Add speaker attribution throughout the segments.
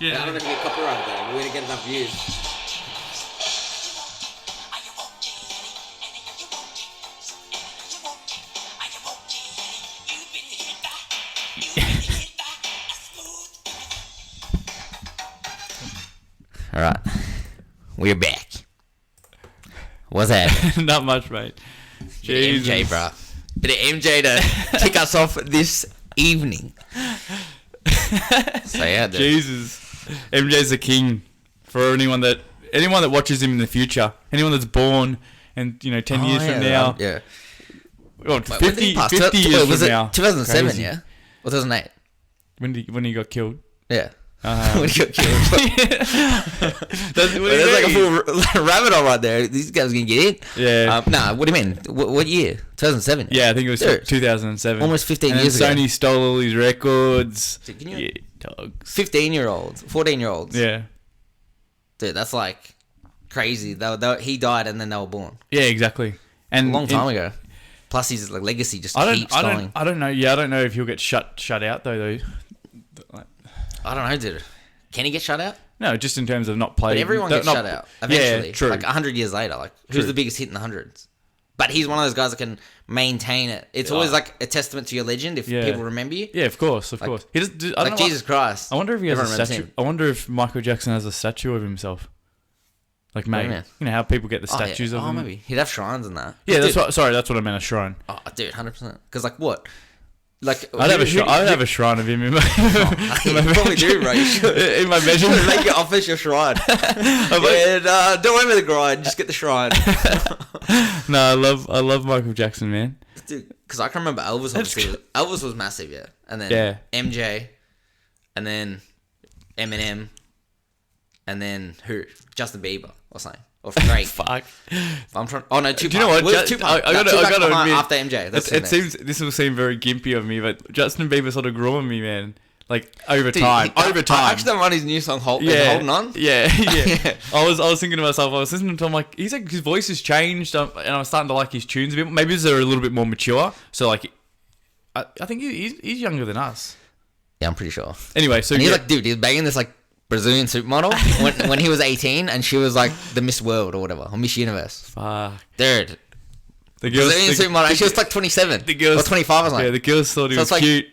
Speaker 1: Yeah.
Speaker 2: I don't know if we get copyrighted though. We're gonna get enough views. All right, we're back. What's happening?
Speaker 1: Not much, mate.
Speaker 2: Bit of MJ, bro. Bit of MJ to kick us off this evening. So yeah, dude.
Speaker 1: Jesus, MJ's the king for anyone that watches him in the future. Anyone that's born and 10 years from now.
Speaker 2: Yeah.
Speaker 1: Well,
Speaker 2: Wait,
Speaker 1: 50 years
Speaker 2: was
Speaker 1: from
Speaker 2: it
Speaker 1: now.
Speaker 2: 2007,
Speaker 1: Crazy.
Speaker 2: yeah? Or 2008?
Speaker 1: When he got killed.
Speaker 2: Yeah.
Speaker 1: When
Speaker 2: he got killed. There's like a full rabbit hole right there. These guys are going to get in.
Speaker 1: Yeah.
Speaker 2: Nah, what do you mean? What year? 2007?
Speaker 1: Yeah, I think it was 2007.
Speaker 2: Almost 15
Speaker 1: and
Speaker 2: years ago.
Speaker 1: Sony stole all his records.
Speaker 2: Dude, can you...
Speaker 1: Yeah, dogs.
Speaker 2: 15-year-olds, 14-year-olds.
Speaker 1: Yeah.
Speaker 2: Dude, that's like crazy. He died and then they were born.
Speaker 1: Yeah, exactly. And
Speaker 2: a long time ago. Plus, his like legacy just keeps going.
Speaker 1: I don't know. Yeah, I don't know if he'll get shut out though.
Speaker 2: I don't know, dude. Can he get shut out?
Speaker 1: No, just in terms of not playing.
Speaker 2: But everyone gets shut out eventually.
Speaker 1: Yeah, true.
Speaker 2: Like 100 years later. Like who's the biggest hit in the hundreds? But he's one of those guys that can maintain it. It's always like a testament to your legend if people remember you.
Speaker 1: Yeah, of course. He does. I don't know,
Speaker 2: Jesus Christ.
Speaker 1: I wonder if he has
Speaker 2: Everyone
Speaker 1: a statue. I wonder if Michael Jackson has a statue of himself. Like, mate, you know how people get the statues of him.
Speaker 2: Maybe he'd have shrines and that.
Speaker 1: Yeah, that's what I meant. A shrine.
Speaker 2: Oh, dude, 100%. Because like what? Like
Speaker 1: I'd have a shrine of him in my.
Speaker 2: You probably do, right?
Speaker 1: In my bedroom.
Speaker 2: Make your office your shrine. Don't worry about the grind. Just get the shrine.
Speaker 1: No, I love Michael Jackson, man.
Speaker 2: Dude, because I can remember Elvis. Obviously, Elvis was massive, yeah. And then MJ, and then Eminem, and then who? Justin Bieber or something. Or Drake.
Speaker 1: Fuck.
Speaker 2: I'm trying. Oh no, Tupac.
Speaker 1: Do you know what?
Speaker 2: Tupac.
Speaker 1: I gotta admit,
Speaker 2: after MJ.
Speaker 1: This will seem very gimpy of me, but Justin Bieber sort of grew on me, man. Like over time.
Speaker 2: I actually don't want his new song Holding On.
Speaker 1: Yeah. I was thinking to myself, I was listening to him like his voice has changed, and I was starting to like his tunes a bit. Maybe they're a little bit more mature. So like, I think he's younger than us.
Speaker 2: Yeah, I'm pretty sure.
Speaker 1: Anyway, so
Speaker 2: he's like, dude, he's banging this like Brazilian supermodel when he was 18 and she was like the Miss World or whatever, or Miss Universe.
Speaker 1: Fuck.
Speaker 2: Dude. The Brazilian supermodel, and she was like 27 or 25 or something.
Speaker 1: Yeah, the girls thought he was cute.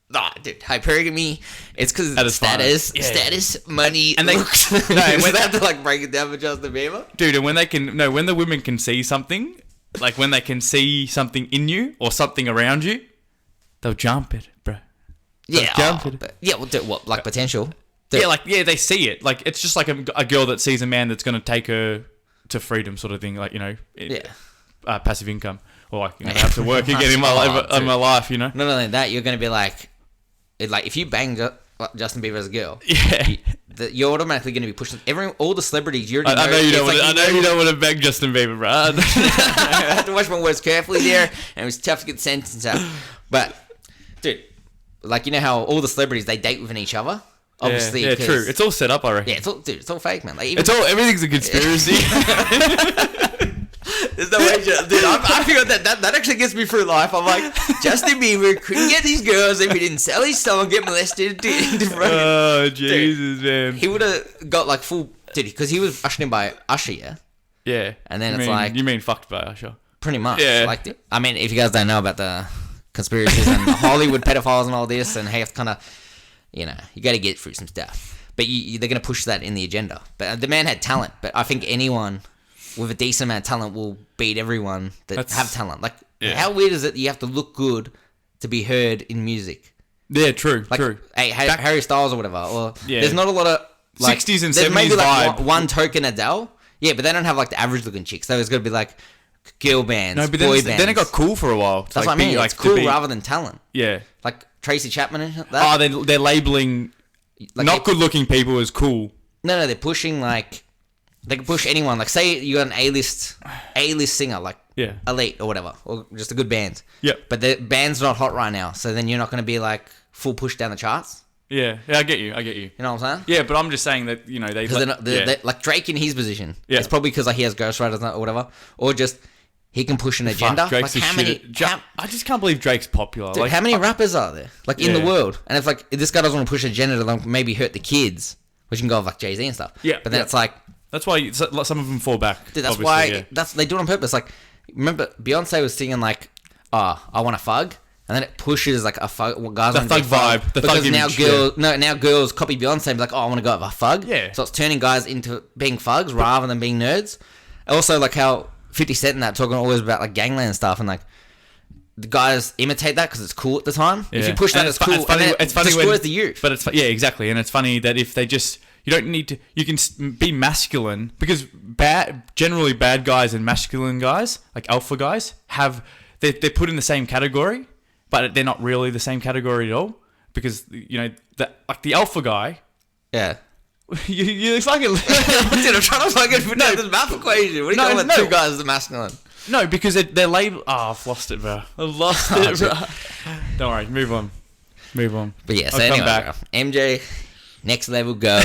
Speaker 2: Nah, dude, hypergamy. It's because status, money,
Speaker 1: and they
Speaker 2: looks. So they have to like break it down for Justin Bieber.
Speaker 1: Dude, and when the women can see something, like when they can see something in you or something around you, they'll jump it, bro.
Speaker 2: What, like potential?
Speaker 1: Dude. Yeah, they see it. Like it's just like a girl that sees a man that's going to take her to freedom, sort of thing. Like passive income, or like they have to work again in my life. You know.
Speaker 2: Not only that, you're going to be like if you bang Justin Bieber as a girl, you're automatically going to be pushing all the celebrities.
Speaker 1: I know you don't want to bang Justin Bieber, bro. I
Speaker 2: have to watch my words carefully there, and it was tough to get the sentence out. But dude, like you know how all the celebrities they date within each other. Obviously,
Speaker 1: yeah, true. It's all set up, I reckon.
Speaker 2: Yeah, it's all fake, man. Like,
Speaker 1: everything's a conspiracy.
Speaker 2: There's no way, dude. I feel that actually gets me through life. I'm like, Justin Bieber couldn't get these girls if he didn't sell his song, get molested.
Speaker 1: Oh, Jesus, man.
Speaker 2: He would have got like full, dude, because he was ushered in by Usher, yeah.
Speaker 1: Yeah.
Speaker 2: And then
Speaker 1: you mean fucked by Usher?
Speaker 2: Pretty much.
Speaker 1: Yeah.
Speaker 2: Like, I mean, if you guys don't know about the conspiracies and the Hollywood pedophiles and all this, and how you have to kind of. You know, you got to get through some stuff. But they're going to push that in the agenda. But the man had talent. But I think anyone with a decent amount of talent will beat everyone that have talent. Like, how weird is it that you have to look good to be heard in music?
Speaker 1: Yeah, true,
Speaker 2: like,
Speaker 1: true.
Speaker 2: Hey, Harry Styles or whatever. Or there's not a lot of... Like,
Speaker 1: 60s and 70s
Speaker 2: there's maybe like
Speaker 1: vibe.
Speaker 2: one token Adele. Yeah, but they don't have like the average looking chicks. So it's got to be like girl bands,
Speaker 1: boy
Speaker 2: bands.
Speaker 1: Then it got cool for a while.
Speaker 2: That's what I mean. It's cool rather than talent.
Speaker 1: Yeah.
Speaker 2: Like Tracy Chapman and that.
Speaker 1: Oh, they're labeling not good-looking people as cool.
Speaker 2: No, they're pushing like they can push anyone. Like say you got an A-list singer like Elite or whatever, or just a good band.
Speaker 1: Yeah.
Speaker 2: But the band's not hot right now, so then you're not going to be like full push down the charts.
Speaker 1: Yeah, I get you.
Speaker 2: You know what I'm saying?
Speaker 1: Yeah, but I'm just saying that
Speaker 2: they're like Drake in his position. Yeah. It's probably because like he has ghostwriters or whatever, or just. He can push an agenda.
Speaker 1: Drake's
Speaker 2: like how many?
Speaker 1: I just can't believe Drake's popular.
Speaker 2: Dude, like, how many rappers are there? Like in the world? And if like if this guy doesn't want to push an agenda to like, maybe hurt the kids, which can go with like Jay-Z and stuff.
Speaker 1: Yeah,
Speaker 2: but then it's like
Speaker 1: that's why some of them fall back.
Speaker 2: Dude, that's why they do it on purpose. Like, remember Beyonce was singing like, "Oh, I want a fug," and then it pushes like a fug. Well, guys,
Speaker 1: the thug vibe. The thug image.
Speaker 2: Now girls copy Beyonce and be like, "Oh, I want to go with a fug."
Speaker 1: Yeah.
Speaker 2: So it's turning guys into being thugs rather than being nerds. Also, like how 50 Cent and that talking always about like gangland and stuff, and like the guys imitate that because it's cool at the time. Yeah. If you push that, it's cool. It's funny destroys the youth.
Speaker 1: But exactly, and it's funny that if they just. You don't need to. You can be masculine because generally bad guys and masculine guys, like alpha guys, they're put in the same category, but they're not really the same category at all because like the alpha guy.
Speaker 2: Yeah.
Speaker 1: you fucking.
Speaker 2: Dude, I'm trying to fucking put this math equation. What are you talking about? Two guys as the masculine.
Speaker 1: No, because they're labeled. Oh, I've lost it, bro. I've lost it, bro. Don't worry. Move on.
Speaker 2: But yeah, so anyway, bro, MJ. Next level go.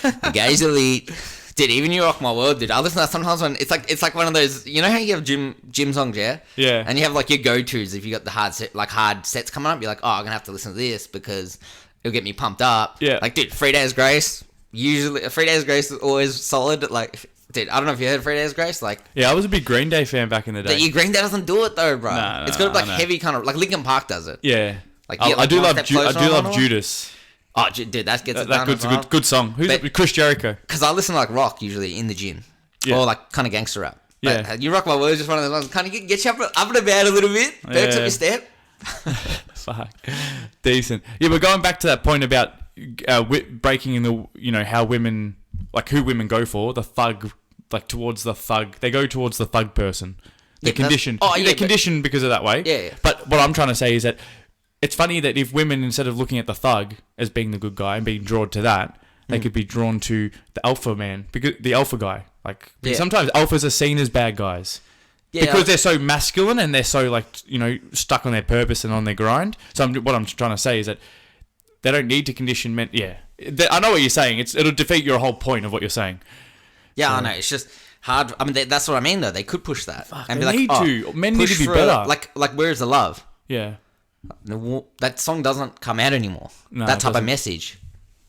Speaker 2: The guy's elite. Dude, even You Rock My World, dude. I listen to that sometimes when it's like one of those, you know how you have gym songs, yeah?
Speaker 1: Yeah.
Speaker 2: And you have like your go-tos if you got the hard sets coming up, you're like, oh, I'm gonna have to listen to this because it'll get me pumped up.
Speaker 1: Yeah.
Speaker 2: Like, dude, 3 Days Grace. Usually 3 Days Grace is always solid. Like, dude, I don't know if you heard 3 Days Grace. Like,
Speaker 1: yeah, I was a big Green Day fan back in the day.
Speaker 2: Green Day doesn't do it though, bro.
Speaker 1: No,
Speaker 2: it's got like heavy kind of like Linkin Park does it.
Speaker 1: Yeah.
Speaker 2: Like
Speaker 1: I do love Judas.
Speaker 2: Oh, dude, that gets
Speaker 1: it's a good song. Who's Chris Jericho?
Speaker 2: Because I listen to like rock usually in the gym,
Speaker 1: yeah.
Speaker 2: or like kind of gangster rap.
Speaker 1: Yeah,
Speaker 2: but You Rock My World is just one of those ones kind of get you up and about a little bit, perks up your step.
Speaker 1: Fuck, decent. Yeah, but going back to that point about breaking in the how women like who women go for the thug, like towards the thug. They go towards the thug person. They're conditioned. They're conditioned because of that way.
Speaker 2: Yeah.
Speaker 1: But what I'm trying to say is that. It's funny that if women, instead of looking at the thug as being the good guy and being drawn to that, they could be drawn to the alpha man, because the alpha guy. Like sometimes alphas are seen as bad guys because they're so masculine and they're so like stuck on their purpose and on their grind. So what I'm trying to say is that they don't need to condition men. Yeah, I know what you're saying. It'll defeat your whole point of what you're saying.
Speaker 2: Yeah, so. I know. It's just hard. I mean, that's what I mean though. They could push that
Speaker 1: and be like, men need to be better.
Speaker 2: Like Where's the Love?
Speaker 1: Yeah.
Speaker 2: That song doesn't come out anymore.
Speaker 1: No,
Speaker 2: that type of message.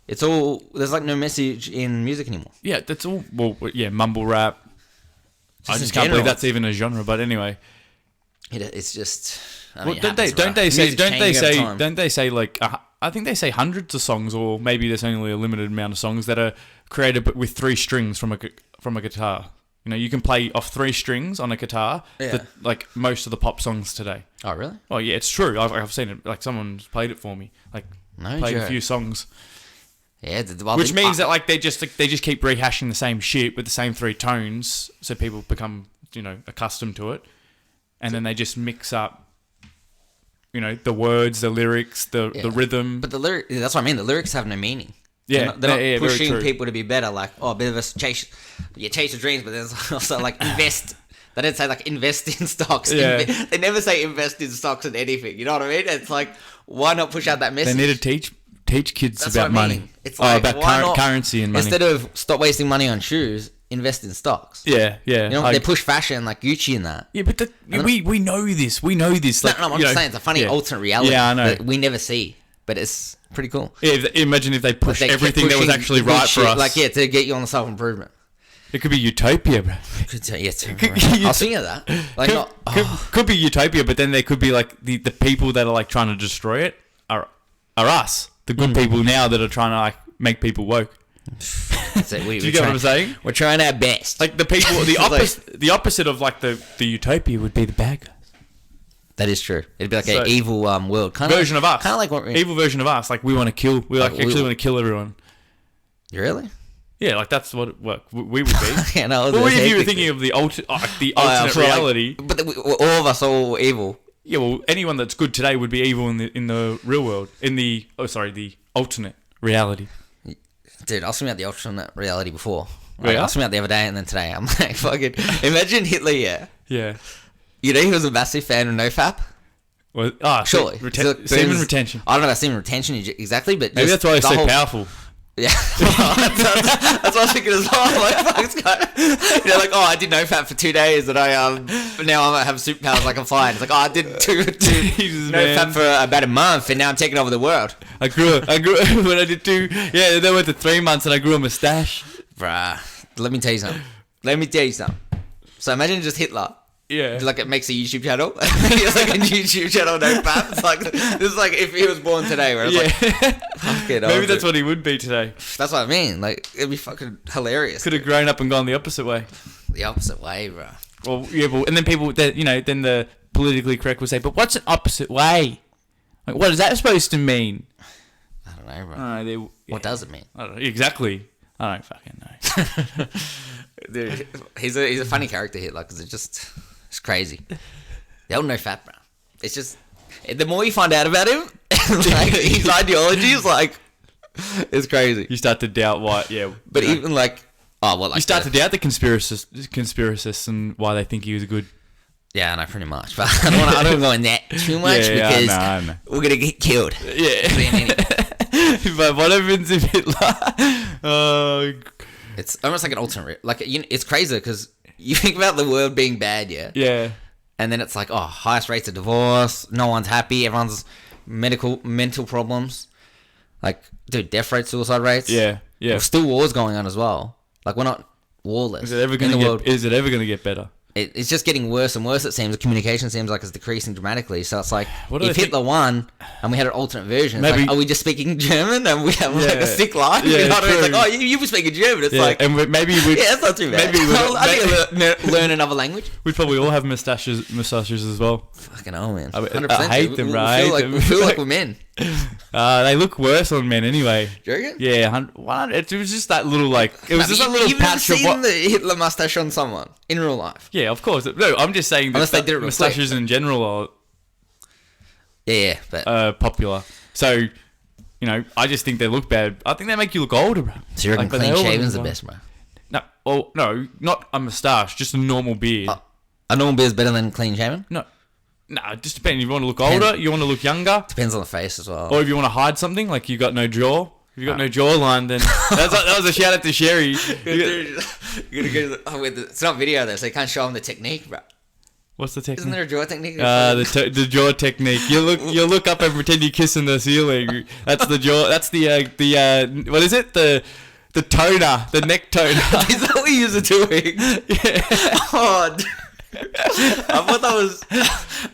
Speaker 2: It's all there's like no message in music anymore.
Speaker 1: Yeah, that's all. Well, yeah, mumble rap. I just can't believe that's even a genre. But anyway,
Speaker 2: it's just. I mean,
Speaker 1: don't they say like I think they say hundreds of songs, or maybe there's only a limited amount of songs that are created with 3 strings from a guitar. You can play off 3 strings on a guitar, like most of the pop songs today.
Speaker 2: Oh, really?
Speaker 1: Oh, yeah, it's true. I've seen it. Like, someone's played it for me. Like, played a few songs.
Speaker 2: Yeah,
Speaker 1: which means that like they just keep rehashing the same shit with the same 3 tones, so people become accustomed to it, and then they just mix up, the words, the lyrics, the rhythm.
Speaker 2: But that's what I mean. The lyrics have no meaning.
Speaker 1: Yeah,
Speaker 2: they're not pushing people to be better. Like, a bit of a chase your dreams, but there's also like invest. They don't say like invest in stocks.
Speaker 1: Yeah.
Speaker 2: They never say invest in stocks in anything. You know what I mean? It's like, why not push out that message?
Speaker 1: They need to teach kids about money.
Speaker 2: It's like,
Speaker 1: about currency and money.
Speaker 2: Instead of stop wasting money on shoes, invest in stocks.
Speaker 1: Yeah.
Speaker 2: They push fashion like Gucci and that.
Speaker 1: Yeah, but we know this. We know this. Like,
Speaker 2: no, I'm just saying it's a funny alternate reality.
Speaker 1: Yeah, I know.
Speaker 2: That we never see, but it's pretty cool.
Speaker 1: Yeah, imagine if they push everything that was actually right for us.
Speaker 2: Like, to get you on the self-improvement.
Speaker 1: It could be utopia, bro.
Speaker 2: I'll sing of that. Like,
Speaker 1: could be utopia, but then there could be like the people that are like trying to destroy it are us, the good people now that are trying to like make people woke.
Speaker 2: Do
Speaker 1: you get what I'm saying?
Speaker 2: We're trying our best.
Speaker 1: Like the people, the opposite of like the utopia would be the bad guys.
Speaker 2: That is true. It'd be like an evil world,
Speaker 1: version of us.
Speaker 2: Kind of like
Speaker 1: evil version of us. Like we want to kill. We actually want to kill everyone.
Speaker 2: Really?
Speaker 1: Yeah, like that's what we would be.
Speaker 2: Yeah, no.
Speaker 1: Well, if you were thinking of the alternate reality,
Speaker 2: but all of us are all evil.
Speaker 1: Yeah, well, anyone that's good today would be evil in the real world. The alternate reality.
Speaker 2: Dude, I was thinking about the alternate reality before.
Speaker 1: Like,
Speaker 2: I was thinking about the other day, and then today I'm like, fucking. Imagine Hitler. Yeah.
Speaker 1: Yeah.
Speaker 2: You know, he was a massive fan of No Fap.
Speaker 1: Well, surely. Semen retention.
Speaker 2: I don't know about semen retention exactly, but
Speaker 1: maybe that's why he's so powerful.
Speaker 2: Yeah, that's what I was thinking as well. Like, fuck, this guy. You're like, oh, I did no fap for 2 days, and but now I have superpowers like I'm flying. It's like, oh, I did two
Speaker 1: Jesus,
Speaker 2: no
Speaker 1: man.
Speaker 2: fap for about a month, and now I'm taking over the world.
Speaker 1: I grew when I did 2. Yeah, then went to 3 months, and I grew a mustache.
Speaker 2: Bruh, let me tell you something. So imagine just Hitler.
Speaker 1: Yeah.
Speaker 2: Like, it makes a YouTube channel. He has like a YouTube channel, no fap. It's like, this is like if he was born today, where it's like, fucking
Speaker 1: Maybe that's what he would be today.
Speaker 2: That's what I mean. Like, it'd be fucking hilarious.
Speaker 1: Could have grown up and gone the opposite way.
Speaker 2: The opposite way, bro.
Speaker 1: Well, yeah, and then people that then the politically correct will say, but what's an opposite way? Like, what is that supposed to mean?
Speaker 2: I don't know, bro. What does it mean?
Speaker 1: I don't know. Exactly. I don't fucking know.
Speaker 2: Dude, he's a funny character here, like, 'cause it's crazy. The old no fap, bro. It's just, the more you find out about him, like, his ideology is like, it's crazy.
Speaker 1: You start to doubt why, yeah.
Speaker 2: But even like, like,
Speaker 1: you start to doubt the conspiracists and why they think he was good.
Speaker 2: Yeah, no, pretty much. But I don't want to go in that too much because
Speaker 1: I know.
Speaker 2: we're gonna get killed.
Speaker 1: Yeah. But what happens if Hitler?
Speaker 2: It's almost like an alternate. Like, it's crazy because you think about the world being bad, yeah.
Speaker 1: Yeah.
Speaker 2: And then it's like, oh, highest rates of divorce. No one's happy. Everyone's mental problems. Like, dude, death rates, suicide rates.
Speaker 1: Yeah. Yeah.
Speaker 2: There's still wars going on as well. Like, we're not warless.
Speaker 1: Is it ever going to get better?
Speaker 2: It's just getting worse and worse, it seems. The communication seems like it's decreasing dramatically. So it's like, if Hitler won and we had an alternate version, it's like, are we just speaking German and we have like a sick life?
Speaker 1: Yeah,
Speaker 2: you know what I mean? It's like, oh, you were speaking German. It's like,
Speaker 1: and maybe we
Speaker 2: yeah, that's not too bad.
Speaker 1: Maybe
Speaker 2: I need to learn another language.
Speaker 1: We'd probably all have mustaches as well.
Speaker 2: Fucking hell, man.
Speaker 1: 100%. I hate them, right?
Speaker 2: We feel like we're men.
Speaker 1: They look worse on men anyway.
Speaker 2: Do you reckon?
Speaker 1: Yeah, it was just that little patch of what.
Speaker 2: The Hitler mustache on someone in real life?
Speaker 1: Yeah, of course. No, I'm just saying that mustaches in general are.
Speaker 2: Yeah, but
Speaker 1: popular. So, I just think they look bad. I think they make you look older, bro.
Speaker 2: So you reckon clean shaven's the best, bro?
Speaker 1: No, not a mustache, just a normal beard.
Speaker 2: A normal beard's better than clean shaven?
Speaker 1: No, it just depends. If you want to look older, you want to look younger.
Speaker 2: Depends on the face as well.
Speaker 1: Or if you want to hide something, like you got no jaw. If you got no jawline, then that was a shout out to Sherry.
Speaker 2: It's not video though, so you can't show them the technique, bro.
Speaker 1: What's the technique?
Speaker 2: Isn't there a jaw technique?
Speaker 1: The jaw technique. You look up and pretend you're kissing the ceiling. That's the jaw. That's the what is it? The toner, the neck toner.
Speaker 2: Is that what you use it doing? Yeah. Oh, dude. I thought that was.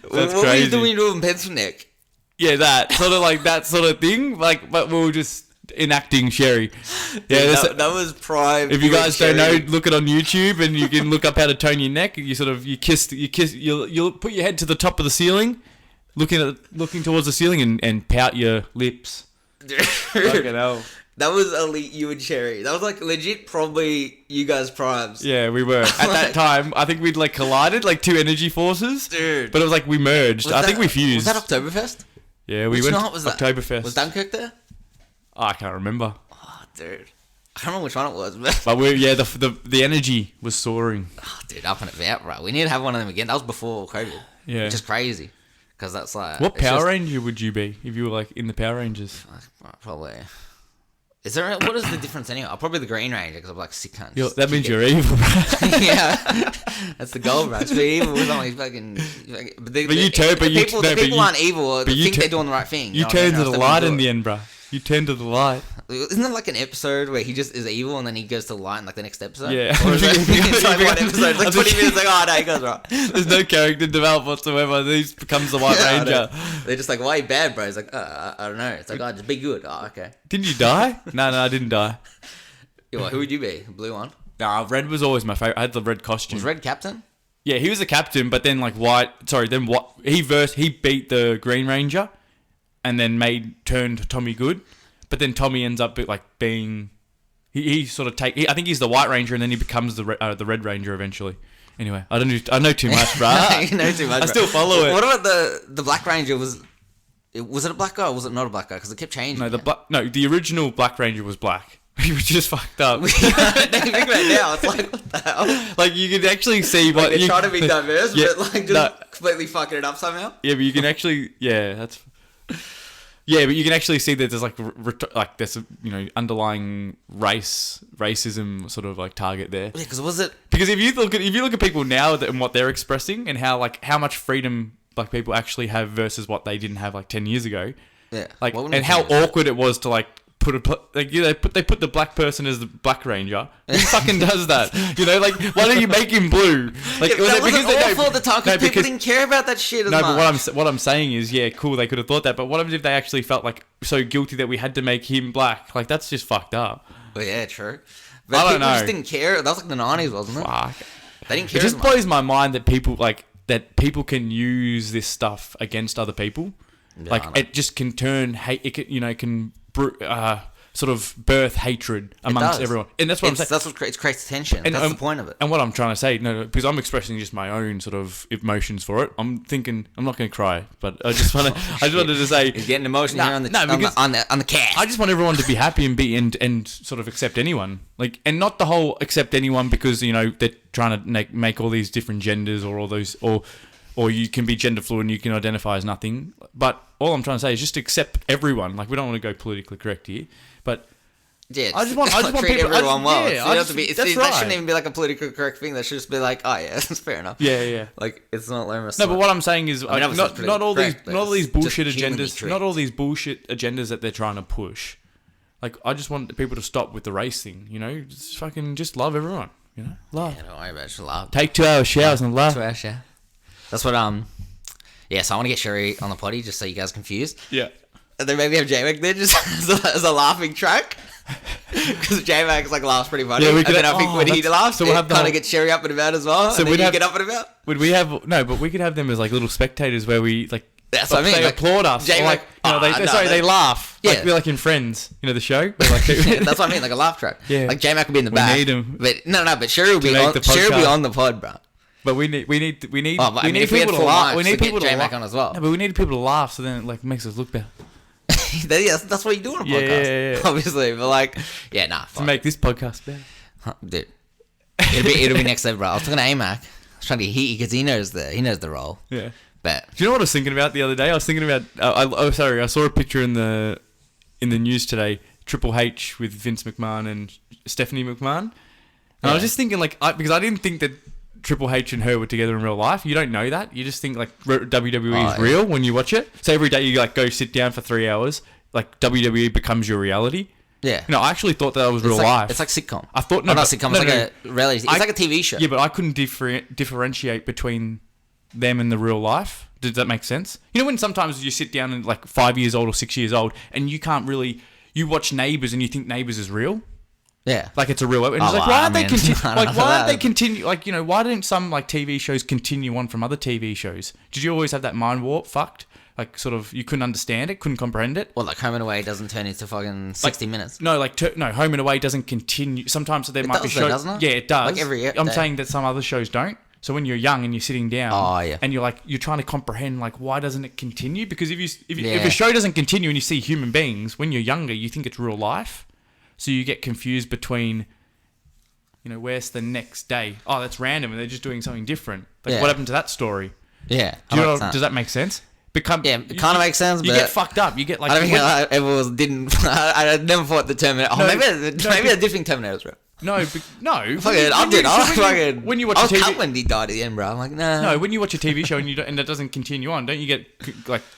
Speaker 2: What were you doing doing pencil neck?
Speaker 1: Yeah, that sort of thing. Like, but we were just enacting Sherry. Yeah,
Speaker 2: that was prime.
Speaker 1: If you guys don't know, look it on YouTube, and you can look up how to tone your neck. You kiss. You'll put your head to the top of the ceiling, looking towards the ceiling, and pout your lips. Fucking hell.
Speaker 2: That was elite, you and Sherry. That was like legit, probably you guys primes.
Speaker 1: Yeah, we were at that time. I think we'd collided, two energy forces,
Speaker 2: dude.
Speaker 1: But it was we merged. I think we fused.
Speaker 2: Was that Oktoberfest?
Speaker 1: Yeah, we went.
Speaker 2: Which night was that?
Speaker 1: Oktoberfest.
Speaker 2: Was Dunkirk there?
Speaker 1: Oh, I can't remember.
Speaker 2: Oh, dude. I don't know which one it was,
Speaker 1: but the energy was soaring.
Speaker 2: Oh, dude, up and about, bro. We need to have one of them again. That was before COVID.
Speaker 1: Yeah,
Speaker 2: which is crazy, because that's like.
Speaker 1: What Power Ranger would you be if you were in the Power Rangers?
Speaker 2: Probably. What is the difference anyway? Probably the Green Ranger because I'm sick cunt.
Speaker 1: That means you're evil, bro.
Speaker 2: Yeah, that's the goal, bro. It's be evil. It's only fucking. But people aren't evil. They think they're doing the right thing.
Speaker 1: You turn to the light in the end, bro. You turn to the light.
Speaker 2: Isn't there an episode where he just is evil and then he goes to the light in the next episode?
Speaker 1: Yeah.
Speaker 2: Or is it's one episode. It's 20 minutes. Oh no, he goes right.
Speaker 1: There's no character development whatsoever. He becomes the White Ranger.
Speaker 2: They're just why are you bad, bro? He's I don't know. It's just be good. Oh, okay.
Speaker 1: Didn't you die? No, I didn't die.
Speaker 2: Who would you be? Blue one?
Speaker 1: Nah, red was always my favorite. I had the red costume.
Speaker 2: Was red captain?
Speaker 1: Yeah, he was the captain, but then white. Sorry, then what? He beat the Green Ranger, and then turned Tommy good. But then Tommy ends up being, he sort of I think he's the White Ranger, and then he becomes the Red Ranger eventually. Anyway, I know too much, bro.
Speaker 2: You know too much.
Speaker 1: I still follow it.
Speaker 2: What about the Black Ranger? Was it a black guy or was it not a black guy? Because it kept changing.
Speaker 1: No, the original Black Ranger was black. He was just fucked up.
Speaker 2: Think about it now. It's what the hell?
Speaker 1: You can actually see what
Speaker 2: they're trying to be diverse, but completely fucking it up somehow.
Speaker 1: Yeah, but you can actually, that's. Yeah, but you can actually see that there's like there's underlying racism sort of like target there.
Speaker 2: Yeah, because
Speaker 1: if you look at people now and what they're expressing and how much freedom like people actually have versus what they didn't have like 10 years ago.
Speaker 2: Yeah.
Speaker 1: Like and how awkward it was to like they put the black person as the Black Ranger. Who fucking does that? Like why don't you make him blue? Like
Speaker 2: was it because awful at the time because people didn't care about that shit as much.
Speaker 1: No, but what I'm saying is, yeah, cool, they could have thought that, but what if they actually felt like so guilty that we had to make him black? Like that's just fucked up.
Speaker 2: Well, yeah, true. But
Speaker 1: I don't
Speaker 2: people
Speaker 1: know.
Speaker 2: just didn't care. That was like the 90s, wasn't it?
Speaker 1: Fuck.
Speaker 2: They didn't care.
Speaker 1: It just blows my mind that people can use this stuff against other people.
Speaker 2: Yeah,
Speaker 1: like it just can turn hate. It can sort of birth hatred amongst everyone, and that's what I'm saying.
Speaker 2: That's what creates tension. And that's the point of it.
Speaker 1: And what I'm trying to say, because I'm expressing just my own sort of emotions for it. I'm thinking I'm not going to cry, but I just wanted to say
Speaker 2: you're getting emotional here on the cast.
Speaker 1: I just want everyone to be happy and sort of accept anyone, like, and not the whole accept anyone because they're trying to make all these different genders or all those or you can be gender fluid and you can identify as nothing. But all I'm trying to say is just accept everyone. Like, we don't want to go politically correct here, but
Speaker 2: yeah,
Speaker 1: I just want
Speaker 2: treat
Speaker 1: people,
Speaker 2: everyone well.
Speaker 1: Yeah,
Speaker 2: that shouldn't even be like a politically correct thing. That should just be like, oh yeah, that's fair enough.
Speaker 1: Yeah.
Speaker 2: Like it's not like
Speaker 1: no, but what I'm saying is, not all these bullshit agendas,
Speaker 2: treated.
Speaker 1: not all these bullshit agendas that they're trying to push. Like, I just want people to stop with the race thing. Just love everyone. Love.
Speaker 2: Yeah, don't worry about it. Just love.
Speaker 1: Take 2 hour showers and love.
Speaker 2: 2 hour shower. That's what Yeah, so I want to get Sherry on the potty just so you guys are confused.
Speaker 1: Yeah.
Speaker 2: And then maybe have J-Mac there just as a laughing track. Because J-Mac laughs pretty funny. Yeah, then I think when he laughs, so we'll kind of get Sherry up and about as well. So and then you get up and about.
Speaker 1: Would we have... No, but we could have them as little spectators where we
Speaker 2: That's what I mean.
Speaker 1: They applaud us.
Speaker 2: J-Mac,
Speaker 1: they laugh. Yeah. Like in Friends, the show.
Speaker 2: That's what I mean, like a laugh track.
Speaker 1: Yeah.
Speaker 2: Like J-Mac would be in the back.
Speaker 1: We need him.
Speaker 2: But but Sherry will be on the pod, bro.
Speaker 1: But we need people
Speaker 2: to laugh. We need people to laugh on as well.
Speaker 1: No, but we need people to laugh, so then it makes us look better.
Speaker 2: That's what you do on a podcast,
Speaker 1: yeah.
Speaker 2: obviously. But
Speaker 1: to make this podcast better,
Speaker 2: dude. It'll be next level, bro. I was talking to AMAC. I was trying to get heat because he knows the role.
Speaker 1: Yeah.
Speaker 2: But
Speaker 1: do you know what I was thinking about the other day? I was thinking about. I saw a picture in the news today. Triple H with Vince McMahon and Stephanie McMahon. And I was just thinking, because I didn't think that Triple H and her were together in real life. You don't know that. You just think WWE is real when you watch it. So every day you go sit down for 3 hours. WWE becomes your reality.
Speaker 2: Yeah.
Speaker 1: I actually thought that was real life.
Speaker 2: It's like sitcom.
Speaker 1: I thought
Speaker 2: not sitcom. It's like a reality. It's like a TV show.
Speaker 1: Yeah, but I couldn't differentiate between them and the real life. Does that make sense? When sometimes you sit down and 5 years old or 6 years old and you can't really you watch Neighbours and you think Neighbours is real.
Speaker 2: Yeah,
Speaker 1: it's a real. And it's why aren't they continue? Why aren't they continue? Why don't some TV shows continue on from other TV shows? Did you always have that mind warp? Fucked. You couldn't understand it, couldn't comprehend it.
Speaker 2: Well, Home and Away doesn't turn into fucking 60 minutes.
Speaker 1: No, no, Home and Away doesn't continue. Sometimes there might be shows.
Speaker 2: Doesn't it?
Speaker 1: Yeah, it does.
Speaker 2: I'm
Speaker 1: saying that some other shows don't. So when you're young and you're sitting down, and you're trying to comprehend why doesn't it continue? Because if a show doesn't continue and you see human beings when you're younger, you think it's real life. So you get confused between, where's the next day? Oh, that's random, and they're just doing something different. What happened to that story?
Speaker 2: Yeah.
Speaker 1: Does that make sense?
Speaker 2: It kind of makes sense.
Speaker 1: You get fucked up. You get
Speaker 2: I don't think everyone didn't. I never thought the Terminator. Maybe they're different Terminators, bro.
Speaker 1: No.
Speaker 2: Fucking.
Speaker 1: When you watch a TV,
Speaker 2: cut when he died at the end, bro. I'm like, nah.
Speaker 1: No, when you watch a TV show and that doesn't continue on, don't you get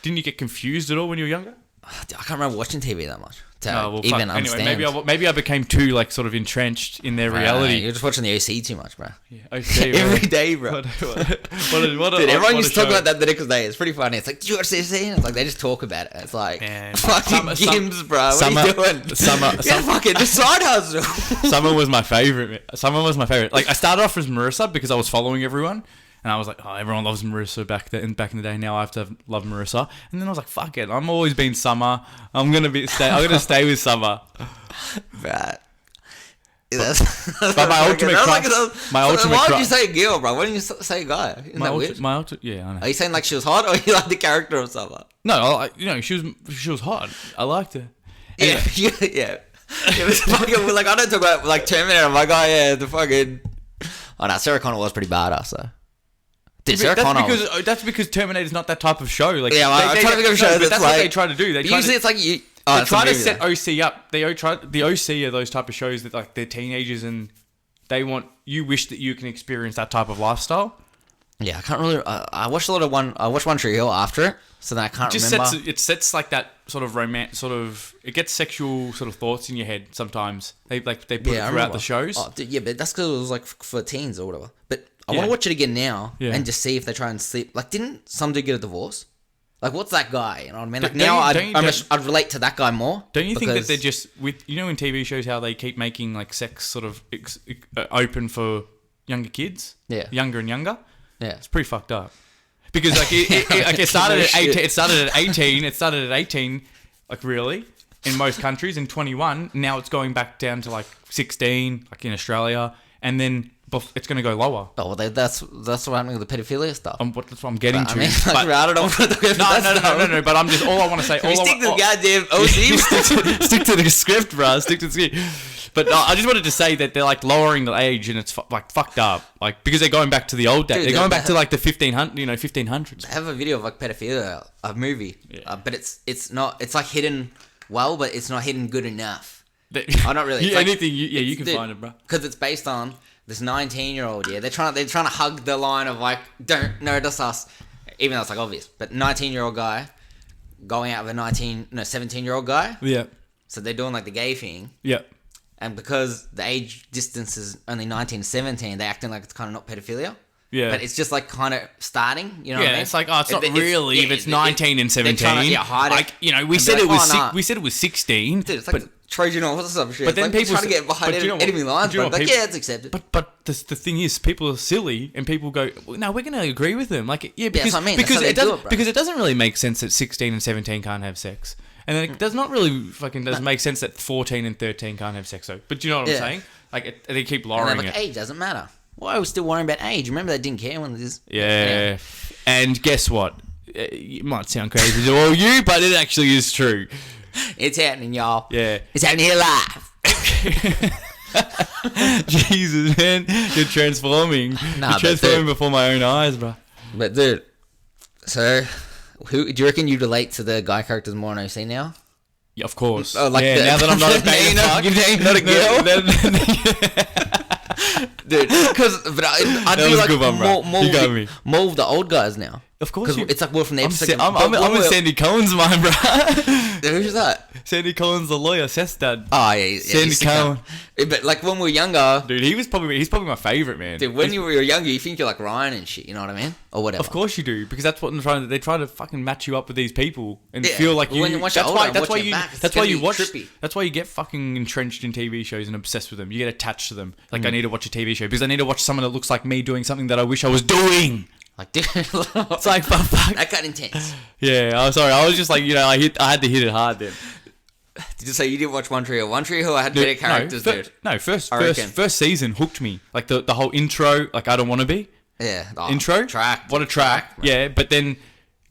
Speaker 1: didn't you get confused at all when you were younger?
Speaker 2: I can't remember watching TV that much
Speaker 1: understand. Anyway, maybe I became too sort of entrenched in their reality.
Speaker 2: You're just watching the OC too much, bro.
Speaker 1: Yeah, OC
Speaker 2: every day, bro.
Speaker 1: Dude,
Speaker 2: everyone used to talk about that the next day. It's pretty funny. It's did you watch the OC? And it's they just talk about it. It's fucking Gims, bro. What are you doing? Summer, fucking the side hustle.
Speaker 1: Summer was my favorite. I started off as Marissa because I was following everyone. And I was like, oh, everyone loves Marissa back in the day. Now I have to love Marissa. And then I was like, fuck it. I'm always been Summer. I'm gonna stay with Summer.
Speaker 2: Right.
Speaker 1: But my ultimate crush.
Speaker 2: Why would you say girl, bro? Why didn't you say guy? Isn't that weird?
Speaker 1: Yeah, I know.
Speaker 2: Are you saying she was hot, or you like the character of Summer?
Speaker 1: No, she was hot. I liked her.
Speaker 2: Yeah. It was fucking I don't talk about Terminator. I'm like, oh yeah, the fucking. Oh no, Sarah Connor was pretty badass though. Dude, Sarah Connor.
Speaker 1: That's because Terminator's not that type of show. Like,
Speaker 2: yeah, I'm trying to think of a show
Speaker 1: that's
Speaker 2: like,
Speaker 1: what they try to do.
Speaker 2: Usually it's like you.
Speaker 1: They try to set OC up. The OC are those type of shows that like they're teenagers and they want. You wish that you can experience that type of lifestyle.
Speaker 2: Yeah, I can't really. I watched a lot of I watched One Tree Hill after it, so then I can't remember.
Speaker 1: It sets like that sort of romance, sort of. It gets sexual sort of thoughts in your head sometimes. They put it throughout the shows.
Speaker 2: Oh, dude, yeah, but that's because it was like for teens or whatever. But I want to watch it again now and just see if they try and sleep. Like, didn't some dude get a divorce? Like, what's that guy? You know what I mean? Like, now I'd relate to that guy more.
Speaker 1: Don't you think that they're just with in TV shows how they keep making like sex sort of open for younger kids?
Speaker 2: Yeah,
Speaker 1: younger and younger.
Speaker 2: Yeah,
Speaker 1: it's pretty fucked up. Because like it started at 18. It started at 18. It started at 18. Like really, in most countries, in 21. Now it's going back down to like 16, like in Australia, and then it's going to go lower.
Speaker 2: Oh, well, that's what happening with the pedophilia stuff.
Speaker 1: That's what I'm getting to.
Speaker 2: I mean, I don't know what
Speaker 1: no. But I'm just all I want to say.
Speaker 2: Stick to the goddamn OC.
Speaker 1: Stick to the script, bro. Stick to the script. But no, I just wanted to say that they're like lowering the age, and it's like fucked up. Like because they're going back to the old days. They're going back to like the 1500s.
Speaker 2: I have a video of like pedophilia, a movie, but it's not. It's like hidden well, but it's not hidden good enough. I'm not really.
Speaker 1: Anything. You can find it, bro.
Speaker 2: Because it's based on this 19-year-old. Yeah, they're trying to hug the line of like, don't notice us, even though it's like obvious. But 19-year-old guy going out with a 17-year-old guy.
Speaker 1: Yeah.
Speaker 2: So they're doing like the gay thing.
Speaker 1: Yeah.
Speaker 2: And because the age distance is only 19 to 17, they're acting like it's kind of not pedophilia.
Speaker 1: Yeah.
Speaker 2: But it's just like kind of starting, you know what I mean?
Speaker 1: It's like, it's not really if it's 19 and 17.
Speaker 2: Hide
Speaker 1: like, we said it was 16.
Speaker 2: Dude, it's like Trojan or some shit.
Speaker 1: But then people
Speaker 2: trying to get behind enemy lines, but like, yeah, it's accepted.
Speaker 1: But the thing is, people are silly and people go, no, we're going to agree with them. Like, yeah, because,
Speaker 2: that's what I mean.
Speaker 1: Because it doesn't really make sense that 16 and 17 can't have sex. And then it does not really doesn't make sense that 14 and 13 can't have sex. So, but do you know what I'm saying? Like, they keep lowering it.
Speaker 2: Age doesn't matter. Why are we still worrying about age? Remember they didn't care when this.
Speaker 1: Yeah. And guess what? It might sound crazy to all you, but it actually is true.
Speaker 2: It's happening, y'all.
Speaker 1: Yeah.
Speaker 2: It's happening here live.
Speaker 1: Jesus, man. You're transforming. You're transforming before my own eyes, bro.
Speaker 2: But, dude, so... Who do you reckon you relate to the guy characters more on OC now?
Speaker 1: Yeah, of course.
Speaker 2: Oh, like
Speaker 1: now that I'm not a gay
Speaker 2: not a girl. Dude, because I do like more of the old guys now.
Speaker 1: Of course,
Speaker 2: it's like more from the episode.
Speaker 1: I'm in Sandy Cohen's mind, bro.
Speaker 2: Who's that?
Speaker 1: Sandy Cohen's the lawyer, Seth's dad.
Speaker 2: Oh yeah,
Speaker 1: Sandy Cohen.
Speaker 2: But like when we were younger,
Speaker 1: dude, he's probably my favorite, man.
Speaker 2: Dude, when you were younger, you think you're like Ryan and shit. You know what I mean, or whatever.
Speaker 1: Of course you do, because that's what they try to fucking match you up with these people and feel like you. That's why you get fucking entrenched in TV shows and obsessed with them. You get attached to them. Like I need to watch a TV show because I need to watch someone that looks like me doing something that I wish I was doing.
Speaker 2: Like, dude,
Speaker 1: it's like fuck.
Speaker 2: That got intense.
Speaker 1: Yeah, I'm sorry. I was just like, I had to hit it hard then.
Speaker 2: Did you say you didn't watch One Tree Hill? One Tree Hill, I had better characters, dude.
Speaker 1: No, first season hooked me. Like the whole intro, like I Don't Want to Be.
Speaker 2: Yeah.
Speaker 1: Intro.
Speaker 2: Track.
Speaker 1: What a track. Yeah, but then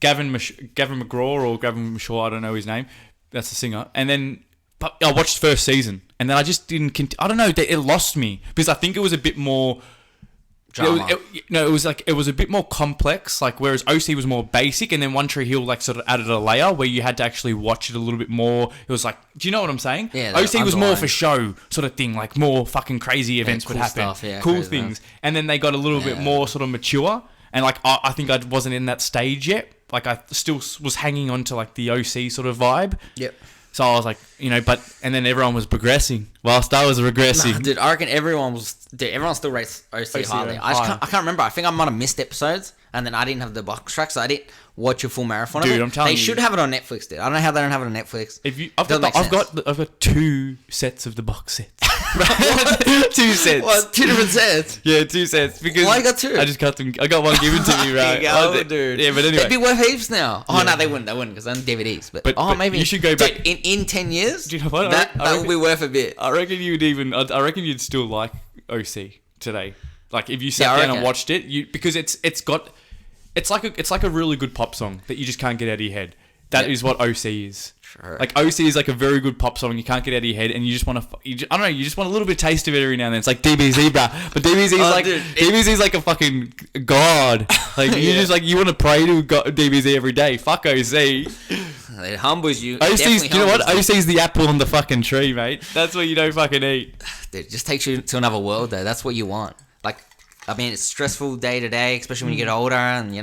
Speaker 1: Gavin McGraw or Gavin Shaw, I don't know his name. That's the singer. And then I watched first season, and then I just didn't. I don't know. It lost me because I think it was a bit more.
Speaker 2: Drama.
Speaker 1: It was a bit more complex. Like whereas OC was more basic, and then One Tree Hill like sort of added a layer where you had to actually watch it a little bit more. It was like, do you know what I'm saying?
Speaker 2: Yeah.
Speaker 1: OC was more for show sort of thing, like more fucking crazy events would happen, cool things, stuff. And then they got a little bit more sort of mature. And like I think I wasn't in that stage yet. Like I still was hanging on to like the OC sort of vibe.
Speaker 2: Yep.
Speaker 1: So I was like, and then everyone was progressing whilst I was regressing.
Speaker 2: Nah, dude, I reckon everyone still rates OC highly. I can't remember. I think I might have missed episodes, and then I didn't have the box track, so I didn't watch a full marathon.
Speaker 1: Dude,
Speaker 2: of it.
Speaker 1: I'm telling you,
Speaker 2: they should have it on Netflix, dude. I don't know how they don't have it on Netflix.
Speaker 1: I've got 2 sets of the box sets. 2 sets.
Speaker 2: What? 2 different sets?
Speaker 1: Yeah, 2 sets. Because
Speaker 2: why you got 2?
Speaker 1: I just got them. I got one given to me, right?
Speaker 2: Dude.
Speaker 1: Yeah, but anyway,
Speaker 2: they'd be worth heaps now. Oh no, they wouldn't because they're on DVDs. But maybe
Speaker 1: you should go back.
Speaker 2: Dude, in 10 years.
Speaker 1: Do you know what?
Speaker 2: That will be worth a bit.
Speaker 1: I reckon you'd still like OC today. Like if you sat down and watched it, because it's like a really good pop song that you just can't get out of your head. That is what OC is.
Speaker 2: Sure.
Speaker 1: Like OC is like a very good pop song. You can't get out of your head, and you just want to. I don't know. You just want a little bit of taste of it every now and then. It's like DBZ, bruh. But DBZ is DBZ is like a fucking god. Like you just like you want to pray to DBZ every day. Fuck OC.
Speaker 2: It humbles you.
Speaker 1: OC's, do you know what? OC's the apple on the fucking tree, mate. That's what you don't fucking eat.
Speaker 2: Dude, it just takes you to another world, though. That's what you want. Like, I mean, it's stressful day to day, especially when you get older, and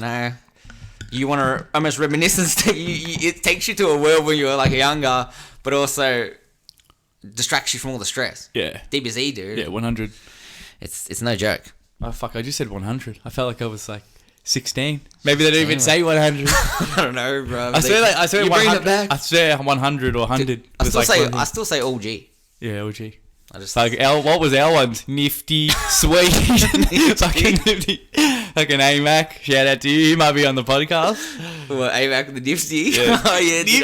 Speaker 2: you want to almost reminiscence. It takes you to a world when you were like younger, but also distracts you from all the stress.
Speaker 1: Yeah.
Speaker 2: DBZ, dude.
Speaker 1: Yeah, 100.
Speaker 2: It's no joke.
Speaker 1: Oh fuck! I just said 100. I felt like I was like 16. Maybe they didn't even say 100.
Speaker 2: I don't know, bro.
Speaker 1: I swear
Speaker 2: you
Speaker 1: 100.
Speaker 2: bring it back.
Speaker 1: I swear 100 or 100.
Speaker 2: Dude, I still say OG.
Speaker 1: Yeah, OG.
Speaker 2: I just
Speaker 1: like what was our ones? Nifty, sweet, fucking nifty, like an AMAC. Shout out to you. He might be on the podcast.
Speaker 2: What, AMAC the Nifty?
Speaker 1: Yeah.
Speaker 2: Oh yeah, dude,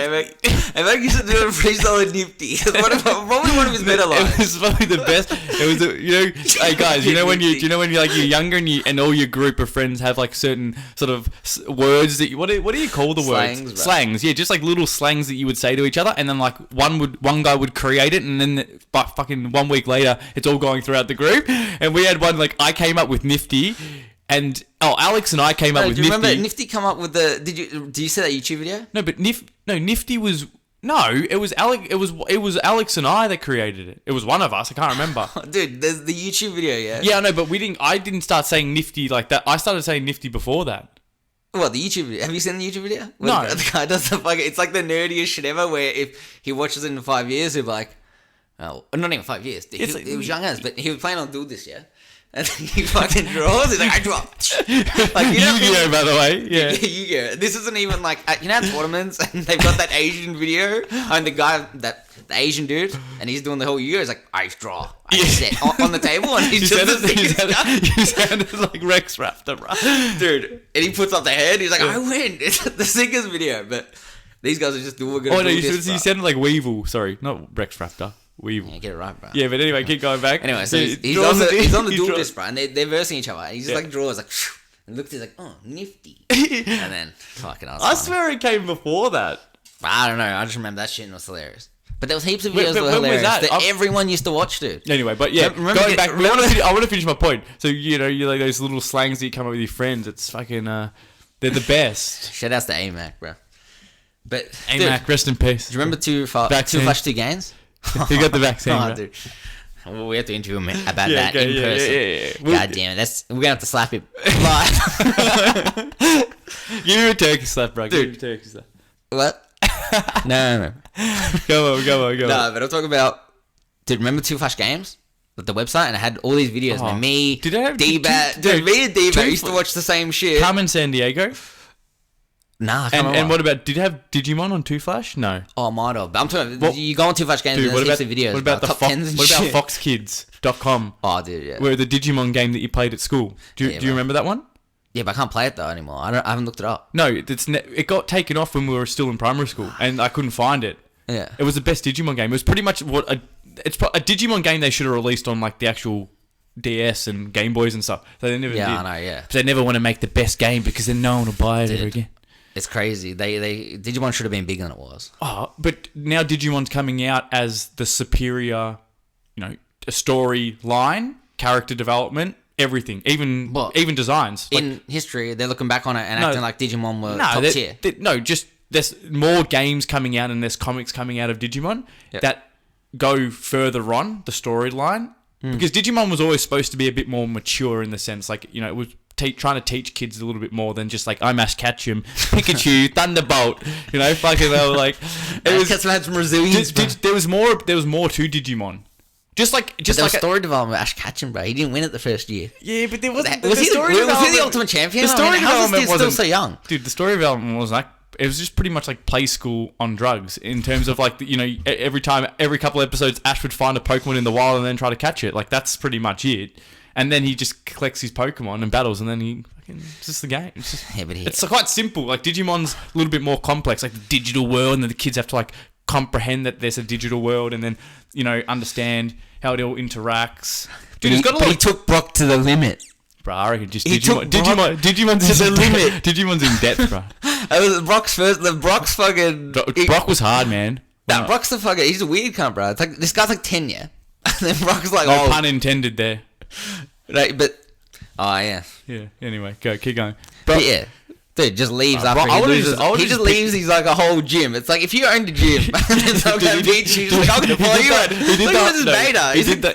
Speaker 2: AMAC used to do a pretty solid Nifty. Probably one of his better lines.
Speaker 1: It was probably the best. It was, hey guys, you know when you're like you're younger and all your group of friends have like certain sort of words that what do you call the words?
Speaker 2: Slangs, bro.
Speaker 1: Slangs, yeah, just like little slangs that you would say to each other, and then like one guy would create it, and then fucking 1 week later it's all going throughout the group. And we had one like I came up with Nifty, and Alex and I came up with
Speaker 2: Nifty. Do you remember
Speaker 1: Nifty
Speaker 2: come up with the? Did you see that YouTube video?
Speaker 1: No, but Nifty was. No, it was Alex. It was Alex and I that created it. It was one of us. I can't remember.
Speaker 2: Dude, there's the YouTube video, yeah.
Speaker 1: Yeah, I know, but I didn't start saying Nifty like that. I started saying Nifty before that.
Speaker 2: What, the YouTube video? Have you seen the YouTube video?
Speaker 1: No.
Speaker 2: The guy does the fucking. It's like the nerdiest shit ever. Where if he watches it in 5 years, he'll be like, oh, not even 5 years. He was young as, but he was planning on doing this, yeah. And he fucking draws. He's like, I draw. Like,
Speaker 1: Yu-Gi-Oh, by the way. Yeah.
Speaker 2: Yu-Gi-Oh. This isn't even like tournaments, and they've got that Asian video, and the Asian dude, and he's doing the whole Yu-Gi-Oh. He's like, I draw. I set on the table, and he's just
Speaker 1: you sounded like Rex Raptor, bro.
Speaker 2: Dude. And he puts up the head. He's like, I win. It's the sickest video, but these guys are just doing.
Speaker 1: Oh no, you sounded like Weevil. Sorry, not Rex Raptor. Weevil.
Speaker 2: Yeah, get it right, bro.
Speaker 1: Yeah, but anyway, keep going back.
Speaker 2: Anyway, so he's on the dual disc, bro, and they're versing each other. He just like draws like, and looks, he's like, oh, nifty. And then fucking
Speaker 1: I swear it came before that.
Speaker 2: I don't know. I just remember that shit and it was hilarious. But there was heaps of videos that were hilarious that everyone used to watch, dude.
Speaker 1: Anyway, but yeah, going back, I want to finish my point. So you like those little slangs that you come up with your friends. It's fucking, they're the best.
Speaker 2: Shout outs to AMAC, bro. But
Speaker 1: AMAC, rest in peace.
Speaker 2: Do you remember two Flash 2 games?
Speaker 1: He got the vaccine,
Speaker 2: oh, dude. Well, we have to interview him about that in person. God damn it. We're going to have to slap him live.
Speaker 1: Give him a turkey slap, bro.
Speaker 2: Dude.
Speaker 1: Give him a turkey slap.
Speaker 2: What? No.
Speaker 1: Go on.
Speaker 2: No, but I'm talking about... Dude, remember Two Flash Games? With the website, and I had all these videos. Oh. Me, D-Bat... Dude, me and D-Bat used to watch the same shit.
Speaker 1: Carmen San Diego?
Speaker 2: Nah, I can't remember.
Speaker 1: And what about... Did you have Digimon on 2 Flash? No.
Speaker 2: Oh, might have. But I'm talking about... You go on 2 Flash Games and there's heaps of videos.
Speaker 1: What about
Speaker 2: top 10s and shit.
Speaker 1: What about foxkids.com?
Speaker 2: Oh, dude, yeah.
Speaker 1: Where the Digimon game that you played at school. Do you remember that one?
Speaker 2: Yeah, but I can't play it though anymore. I haven't looked it up.
Speaker 1: No, it got taken off when we were still in primary school, and I couldn't find it.
Speaker 2: Yeah.
Speaker 1: It was the best Digimon game. It was pretty much it's a Digimon game they should have released on like the actual DS and Game Boys and stuff. So they never did.
Speaker 2: I know, yeah.
Speaker 1: But they never want to make the best game because then no one will buy it ever again.
Speaker 2: It's crazy. Digimon should have been bigger than it was.
Speaker 1: Oh, but now Digimon's coming out as the superior, story line, character development, everything, even designs.
Speaker 2: In history, they're looking back on it and acting like Digimon were top tier.
Speaker 1: Just there's more games coming out and there's comics coming out of Digimon that go further on the storyline. Because Digimon was always supposed to be a bit more mature in the sense, like, it was trying to teach kids a little bit more than just like, I'm Ash Ketchum, Pikachu, Thunderbolt, fucking they were like...
Speaker 2: There was
Speaker 1: more to Digimon. Just like
Speaker 2: story development with Ash Ketchum, bro. He didn't win it the first year.
Speaker 1: Yeah, but there wasn't...
Speaker 2: Was he the ultimate champion?
Speaker 1: The story development
Speaker 2: wasn't... still so young?
Speaker 1: Dude, the story development was like... It was just pretty much like play school on drugs in terms of like, every couple of episodes, Ash would find a Pokemon in the wild and then try to catch it. Like, that's pretty much it. And then he just collects his Pokemon and battles, and then it's just the game. It's quite simple. Like, Digimon's a little bit more complex, like the digital world, and then the kids have to like comprehend that there's a digital world, and then understand how it all interacts. Dude,
Speaker 2: he took Brock to the limit.
Speaker 1: Bro, I reckon just
Speaker 2: He took
Speaker 1: Digimon's
Speaker 2: to the limit.
Speaker 1: Digimon's in depth, bro.
Speaker 2: It was Brock's first. The Brock's fucking.
Speaker 1: Brock was hard, man.
Speaker 2: Nah, Brock's the fucking. He's a weird cunt, bro. It's like this guy's like 10, yeah. And then Brock's like,
Speaker 1: No pun intended there.
Speaker 2: Right, but oh yeah.
Speaker 1: Yeah. Anyway, keep going.
Speaker 2: But yeah. Dude just leaves after he loses. He just leaves. He's like a whole gym. It's like if you owned a gym and then someone came to beat you, he's like, I'm gonna follow you. Look at this beta.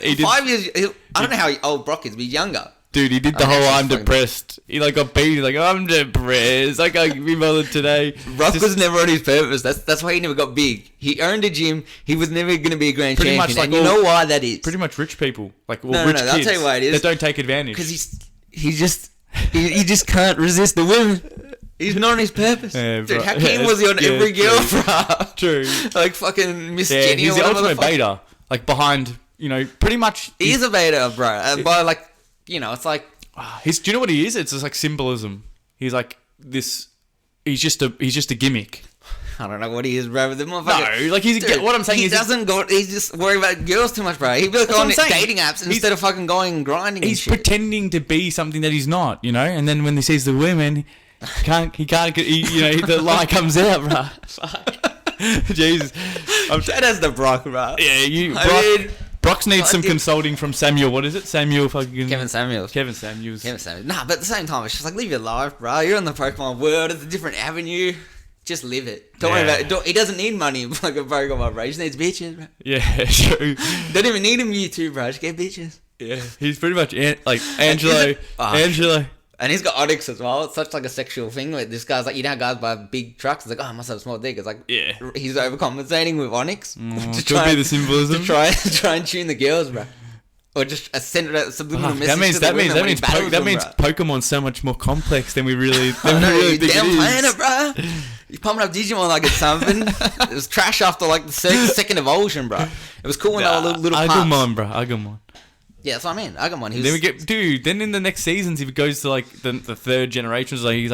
Speaker 2: He's 5 years. I don't know how old Brock is, but he's younger.
Speaker 1: Dude, he did the whole I'm depressed. He like got beat. He's like, I'm depressed. I can't be bothered today.
Speaker 2: Brock was never on his purpose. That's why he never got big. He earned a gym. He was never going to be a grand champion. Much like and you know why that is?
Speaker 1: Pretty much rich people. Like rich
Speaker 2: no.
Speaker 1: kids
Speaker 2: I'll tell you why it is.
Speaker 1: That don't take advantage.
Speaker 2: Because he just can't resist the women. He's not on his purpose. Yeah, dude, how keen was he on every girl, bro?
Speaker 1: True.
Speaker 2: Like fucking Miss Jenny
Speaker 1: he's
Speaker 2: or
Speaker 1: the
Speaker 2: whatever
Speaker 1: ultimate beta. Like behind, pretty much.
Speaker 2: He is a beta, bro. And by like, it's like.
Speaker 1: Do you know what he is? It's just like symbolism. He's like this. He's just a gimmick.
Speaker 2: I don't know what he is, bro. But the motherfucker.
Speaker 1: No, like what I'm saying
Speaker 2: he
Speaker 1: is
Speaker 2: doesn't go. He's just worried about girls too much, bro. He'd be like on dating apps instead of fucking going and grinding.
Speaker 1: He's pretending to be something that he's not, And then when he sees the women, he can't. The lie comes out, bro. Fuck. Jesus.
Speaker 2: That has the Brock, bro.
Speaker 1: Yeah, Brox needs some consulting from Samuel. What is it?
Speaker 2: Kevin Samuels. Nah, but at the same time, it's just like, live your life, bro. You're in the Pokemon world. It's a different avenue. Just live it. Don't worry about it. He doesn't need money like a Pokemon, bro. He just needs bitches, bro.
Speaker 1: Yeah, true.
Speaker 2: Don't even need him, you two, bro. Just get bitches.
Speaker 1: Yeah, he's pretty much like Angelo.
Speaker 2: And he's got Onyx as well. It's such like a sexual thing. Where this guy's like, guys buy big trucks. It's like, I must have a small dick. It's like, he's overcompensating with Onyx
Speaker 1: to be the symbolism.
Speaker 2: To try and tune the girls, bro. Or just send a subliminal message.
Speaker 1: That means Pokemon's so much more complex than we really think
Speaker 2: it is. Damn planet, bro. You're pumping up Digimon like it's something. It was trash after like the second evolution, bro. It was cool when they were little pups.
Speaker 1: Agumon, bro. Agumon.
Speaker 2: Yeah, that's what I mean. Agumon.
Speaker 1: Then in the next seasons, if it goes to like the third generation, he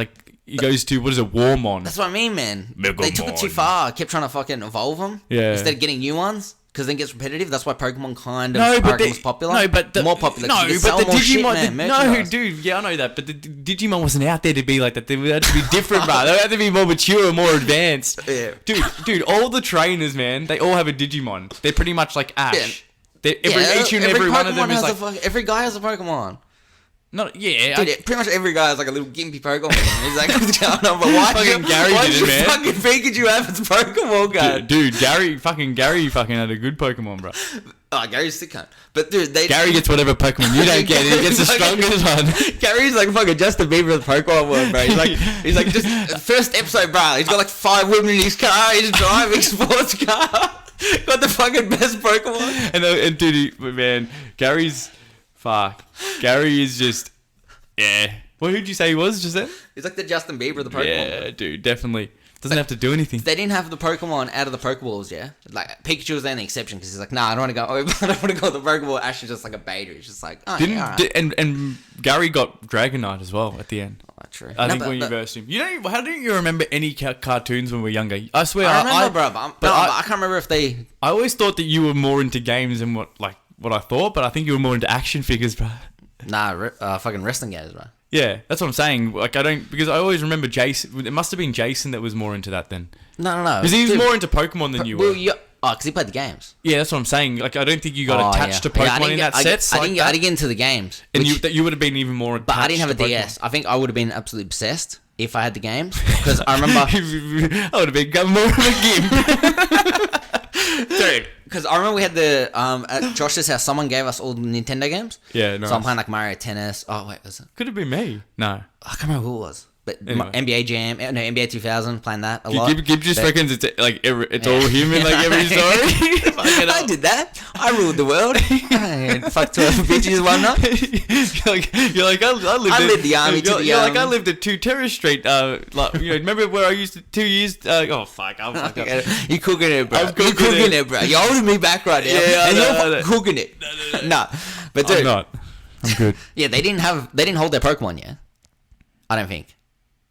Speaker 1: goes to, what is it, Warmon.
Speaker 2: That's what I mean, man. They took it too far. Kept trying to fucking evolve them.
Speaker 1: Yeah.
Speaker 2: Instead of getting new ones. Because then it gets repetitive. That's why Pokemon kind of was popular.
Speaker 1: No, but
Speaker 2: more popular.
Speaker 1: No, but the Digimon. Dude. Yeah, I know that. But the Digimon wasn't out there to be like that. They had to be different, bro. They had to be more mature, more advanced.
Speaker 2: Yeah.
Speaker 1: Dude. All the trainers, man, they all have a Digimon. They're pretty much like Ash.
Speaker 2: Yeah.
Speaker 1: Every one of them is like
Speaker 2: every guy has a Pokemon. Pretty much every guy has like a little gimpy Pokemon. He's like, what's going on? But why
Speaker 1: fucking Gary did it, man?
Speaker 2: Fucking Pikachu have its Pokemon guy?
Speaker 1: Dude, Gary fucking had a good Pokemon, bro.
Speaker 2: Oh, Gary's sick cunt. But dude,
Speaker 1: Gary gets whatever Pokemon you don't get. He gets the strongest one.
Speaker 2: Gary's like fucking Justin Bieber of the Pokemon world, bro. He's like just first episode, bro. He's got like 5 women in his car. He's driving sports car. Got the fucking best Pokemon.
Speaker 1: And dude, man, Gary is just, Well, who'd you say he was just then?
Speaker 2: He's like the Justin Bieber of the Pokemon.
Speaker 1: Yeah, dude, definitely. Doesn't have to do anything.
Speaker 2: They didn't have the Pokemon out of the Pokeballs, yeah? Like, Pikachu was the only exception because he's like, nah, I don't want to go over. I don't want to go with the Pokeball. Ash is just like a beta. It's just like,
Speaker 1: and Gary got Dragonite as well at the end.
Speaker 2: Oh, true.
Speaker 1: I think when you versed him. How don't you remember any cartoons when we were younger? I swear.
Speaker 2: I remember, bro. I can't remember if they...
Speaker 1: I always thought that you were more into games than what I thought, but I think you were more into action figures, bro.
Speaker 2: Nah, fucking wrestling games, bro.
Speaker 1: Yeah, that's what I'm saying. Like, because I always remember Jason. It must have been Jason that was more into that then.
Speaker 2: No.
Speaker 1: Because he was more into Pokemon than you were.
Speaker 2: Because he played the games.
Speaker 1: Yeah, that's what I'm saying. Like, I don't think you got attached to Pokemon in that set.
Speaker 2: I didn't get into the games.
Speaker 1: And you would have been even more attached.
Speaker 2: But I didn't have a DS. I think I would have been absolutely obsessed if I had the games. Because I remember...
Speaker 1: I would have become more of a gimp.
Speaker 2: Dude, because I remember we had the... at Josh's house, someone gave us all the Nintendo games.
Speaker 1: Yeah, nice.
Speaker 2: So I'm playing like Mario Tennis. Oh, wait, was it?
Speaker 1: Could have been me. No.
Speaker 2: I can't remember who it was. But anyway. NBA 2000, playing that a lot.
Speaker 1: Gib just reckons it's like it's all him in like every story.
Speaker 2: I did that. I ruled the world. Fuck 12 bitches one night.
Speaker 1: You're like I
Speaker 2: lived the army to the
Speaker 1: You're like I lived at 2 Terrace Street. Remember where I used to 2 years? Oh fuck! I'm fucked up.
Speaker 2: You're cooking it, bro. You're cooking it, bro. You're holding me back right now.
Speaker 1: Yeah,
Speaker 2: and you're cooking it. Nah, but dude,
Speaker 1: I'm not. I'm good.
Speaker 2: Yeah, they didn't hold their Pokemon yet. I don't think.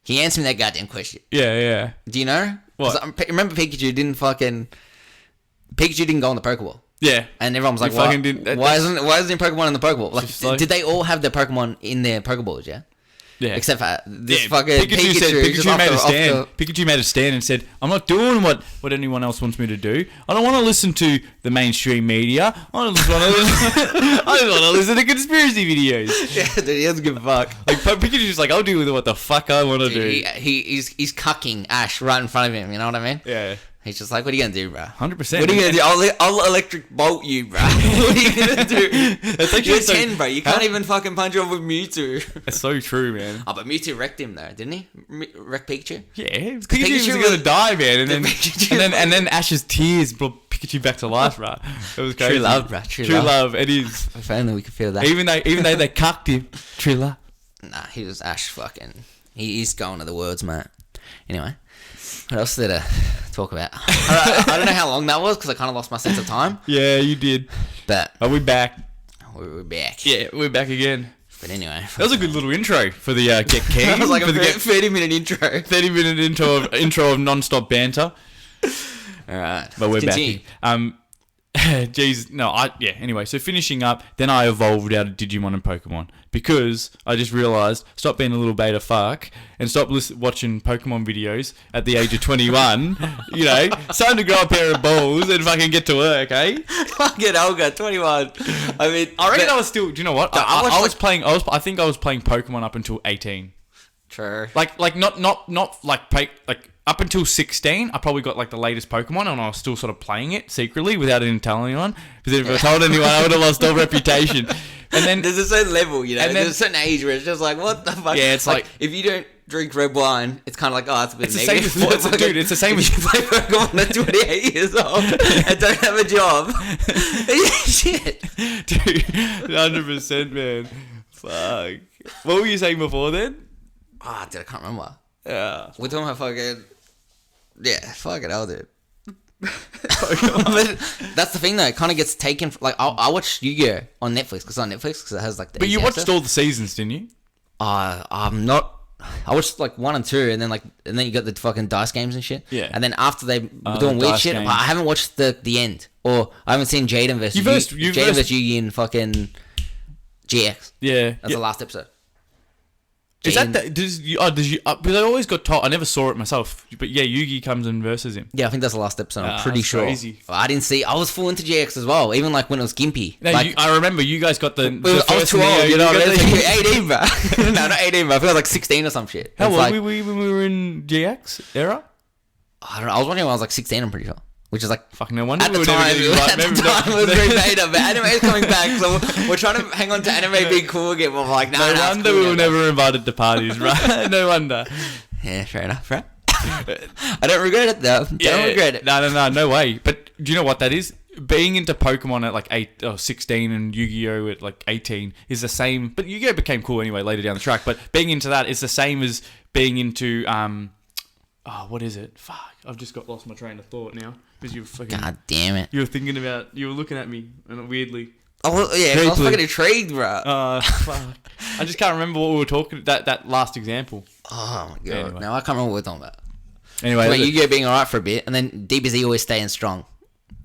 Speaker 2: He answered me that goddamn question.
Speaker 1: Yeah.
Speaker 2: Do you know?
Speaker 1: What?
Speaker 2: Remember Pikachu didn't go on the Pokeball.
Speaker 1: Yeah.
Speaker 2: And everyone was like, why isn't Pokemon in the Pokeball? Like, did they all have their Pokemon in their Pokeballs, yeah?
Speaker 1: Yeah.
Speaker 2: Except for this fucking Pikachu.
Speaker 1: Pikachu made a stand. Pikachu made a stand and said, I'm not doing what anyone else wants me to do. I don't want to listen to the mainstream media. I just want to listen to conspiracy videos.
Speaker 2: Yeah, dude, he doesn't give a fuck.
Speaker 1: Like, Pikachu's like, I'll do with what the fuck I want to do.
Speaker 2: He's cucking Ash right in front of him, you know what I mean?
Speaker 1: Yeah.
Speaker 2: He's just like, what are you going to do, bro?
Speaker 1: 100%.
Speaker 2: What are you going to do? I'll electric bolt you, bro. What are you going to do? You're 10, bro. You can't even fucking punch off with Mewtwo.
Speaker 1: That's so true, man.
Speaker 2: Oh, but Mewtwo wrecked him, though, didn't he? Wrecked Pikachu?
Speaker 1: Yeah. Pikachu was going to die, man. And then Ash's tears brought Pikachu back to life, bro. It was crazy.
Speaker 2: True love, bro. True
Speaker 1: love. It is.
Speaker 2: If only we could feel that.
Speaker 1: Even though they cucked him. True love.
Speaker 2: Nah, he was Ash fucking... He's going to the words, mate. Anyway. What else did I talk about? I don't know how long that was because I kind of lost my sense of time.
Speaker 1: Yeah, you did.
Speaker 2: But
Speaker 1: are we back?
Speaker 2: We're back.
Speaker 1: Yeah, we're back again.
Speaker 2: But anyway,
Speaker 1: that was a good little intro for the Get Keen.
Speaker 2: That was like a 30-minute intro.
Speaker 1: 30-minute intro of non-stop banter.
Speaker 2: All right,
Speaker 1: but we're back. Jeez, no, anyway, so finishing up, then I evolved out of Digimon and Pokemon because I just realised, stop being a little beta fuck and stop watching Pokemon videos at the age of 21, you know, it's time to grow a pair of balls and fucking get to work, eh?
Speaker 2: Fucking Olga, 21. I mean,
Speaker 1: I reckon I was still, do you know what? I think I was playing Pokemon up until 18.
Speaker 2: True.
Speaker 1: Like not like up until 16, I probably got like the latest Pokemon and I was still sort of playing it secretly without even telling anyone. Because if I told anyone, I would have lost all reputation. And then
Speaker 2: there's a certain level, you know, and there's a certain age where it's just like, what the fuck?
Speaker 1: Yeah, it's like
Speaker 2: if you don't drink red wine, it's kind of like, oh, it's a bit negative.
Speaker 1: It's the same as
Speaker 2: you play Pokemon at 28 years old and don't have a job. Shit.
Speaker 1: Dude, 100%, man. Fuck. What were you saying before then?
Speaker 2: Ah, dude, I can't remember.
Speaker 1: Yeah.
Speaker 2: We're talking about fucking... Yeah, fucking hell, dude. But that's the thing, though. It kind of gets taken... Like, I watched Yu-Gi-Oh! On Netflix, because it's on Netflix, because it has, like, the...
Speaker 1: But you watched all the seasons, didn't you?
Speaker 2: I'm not... I watched, like, 1 and 2, and then you got the fucking dice games and shit.
Speaker 1: Yeah.
Speaker 2: And then after they were doing weird shit, but I haven't watched the end. Or I haven't seen Jaden versus Yugi in fucking GX.
Speaker 1: Yeah.
Speaker 2: That's the last episode.
Speaker 1: Is that because I always got told, I never saw it myself, but yeah, Yugi comes and versus him.
Speaker 2: Yeah, I think that's the last episode. I'm pretty sure.
Speaker 1: Crazy.
Speaker 2: I didn't see. I was full into GX as well, even like when it was Gimpy.
Speaker 1: No,
Speaker 2: like,
Speaker 1: I remember you guys got the.
Speaker 2: I was too old. You know what I mean? 18, bro. No, not 18, bro. I feel like 16 or some shit.
Speaker 1: How old were we when we were in GX era?
Speaker 2: I don't know. I was watching when I was like 16. I'm pretty sure. Which is like
Speaker 1: fucking no wonder
Speaker 2: at the time. It was very beta, but anime is coming back, so we're trying to hang on to anime being cool again. We're like, no
Speaker 1: wonder
Speaker 2: cool
Speaker 1: we were never invited to parties, right? No wonder.
Speaker 2: Yeah, fair enough, right? I don't regret it though. Don't regret it.
Speaker 1: No way. But do you know what that is? Being into Pokemon at like 16 and Yu-Gi-Oh at like 18 is the same. But Yu-Gi-Oh became cool anyway later down the track. But being into that is the same as being into what is it? Fuck, I've just lost my train of thought now. Because you were fucking...
Speaker 2: God damn it.
Speaker 1: You were looking at me weirdly.
Speaker 2: Oh, well, yeah, I was fucking intrigued, bro.
Speaker 1: Fuck. I just can't remember what we were talking... That last example.
Speaker 2: Oh, my God. Anyway. No, I can't remember what we're talking about.
Speaker 1: Anyway.
Speaker 2: Wait, Yu-Gi-Oh being alright for a bit, and then DBZ always staying strong.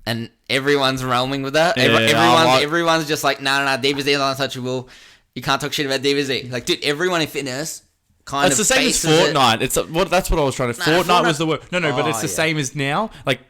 Speaker 2: And everyone's roaming with that. Yeah, everyone's just like, no, DBZ is untouchable. You can't talk shit about DBZ. Like, dude, everyone in fitness...
Speaker 1: It's the same as Fortnite. That's what I was trying to... Fortnite was the word. No, but it's the same as now. Like,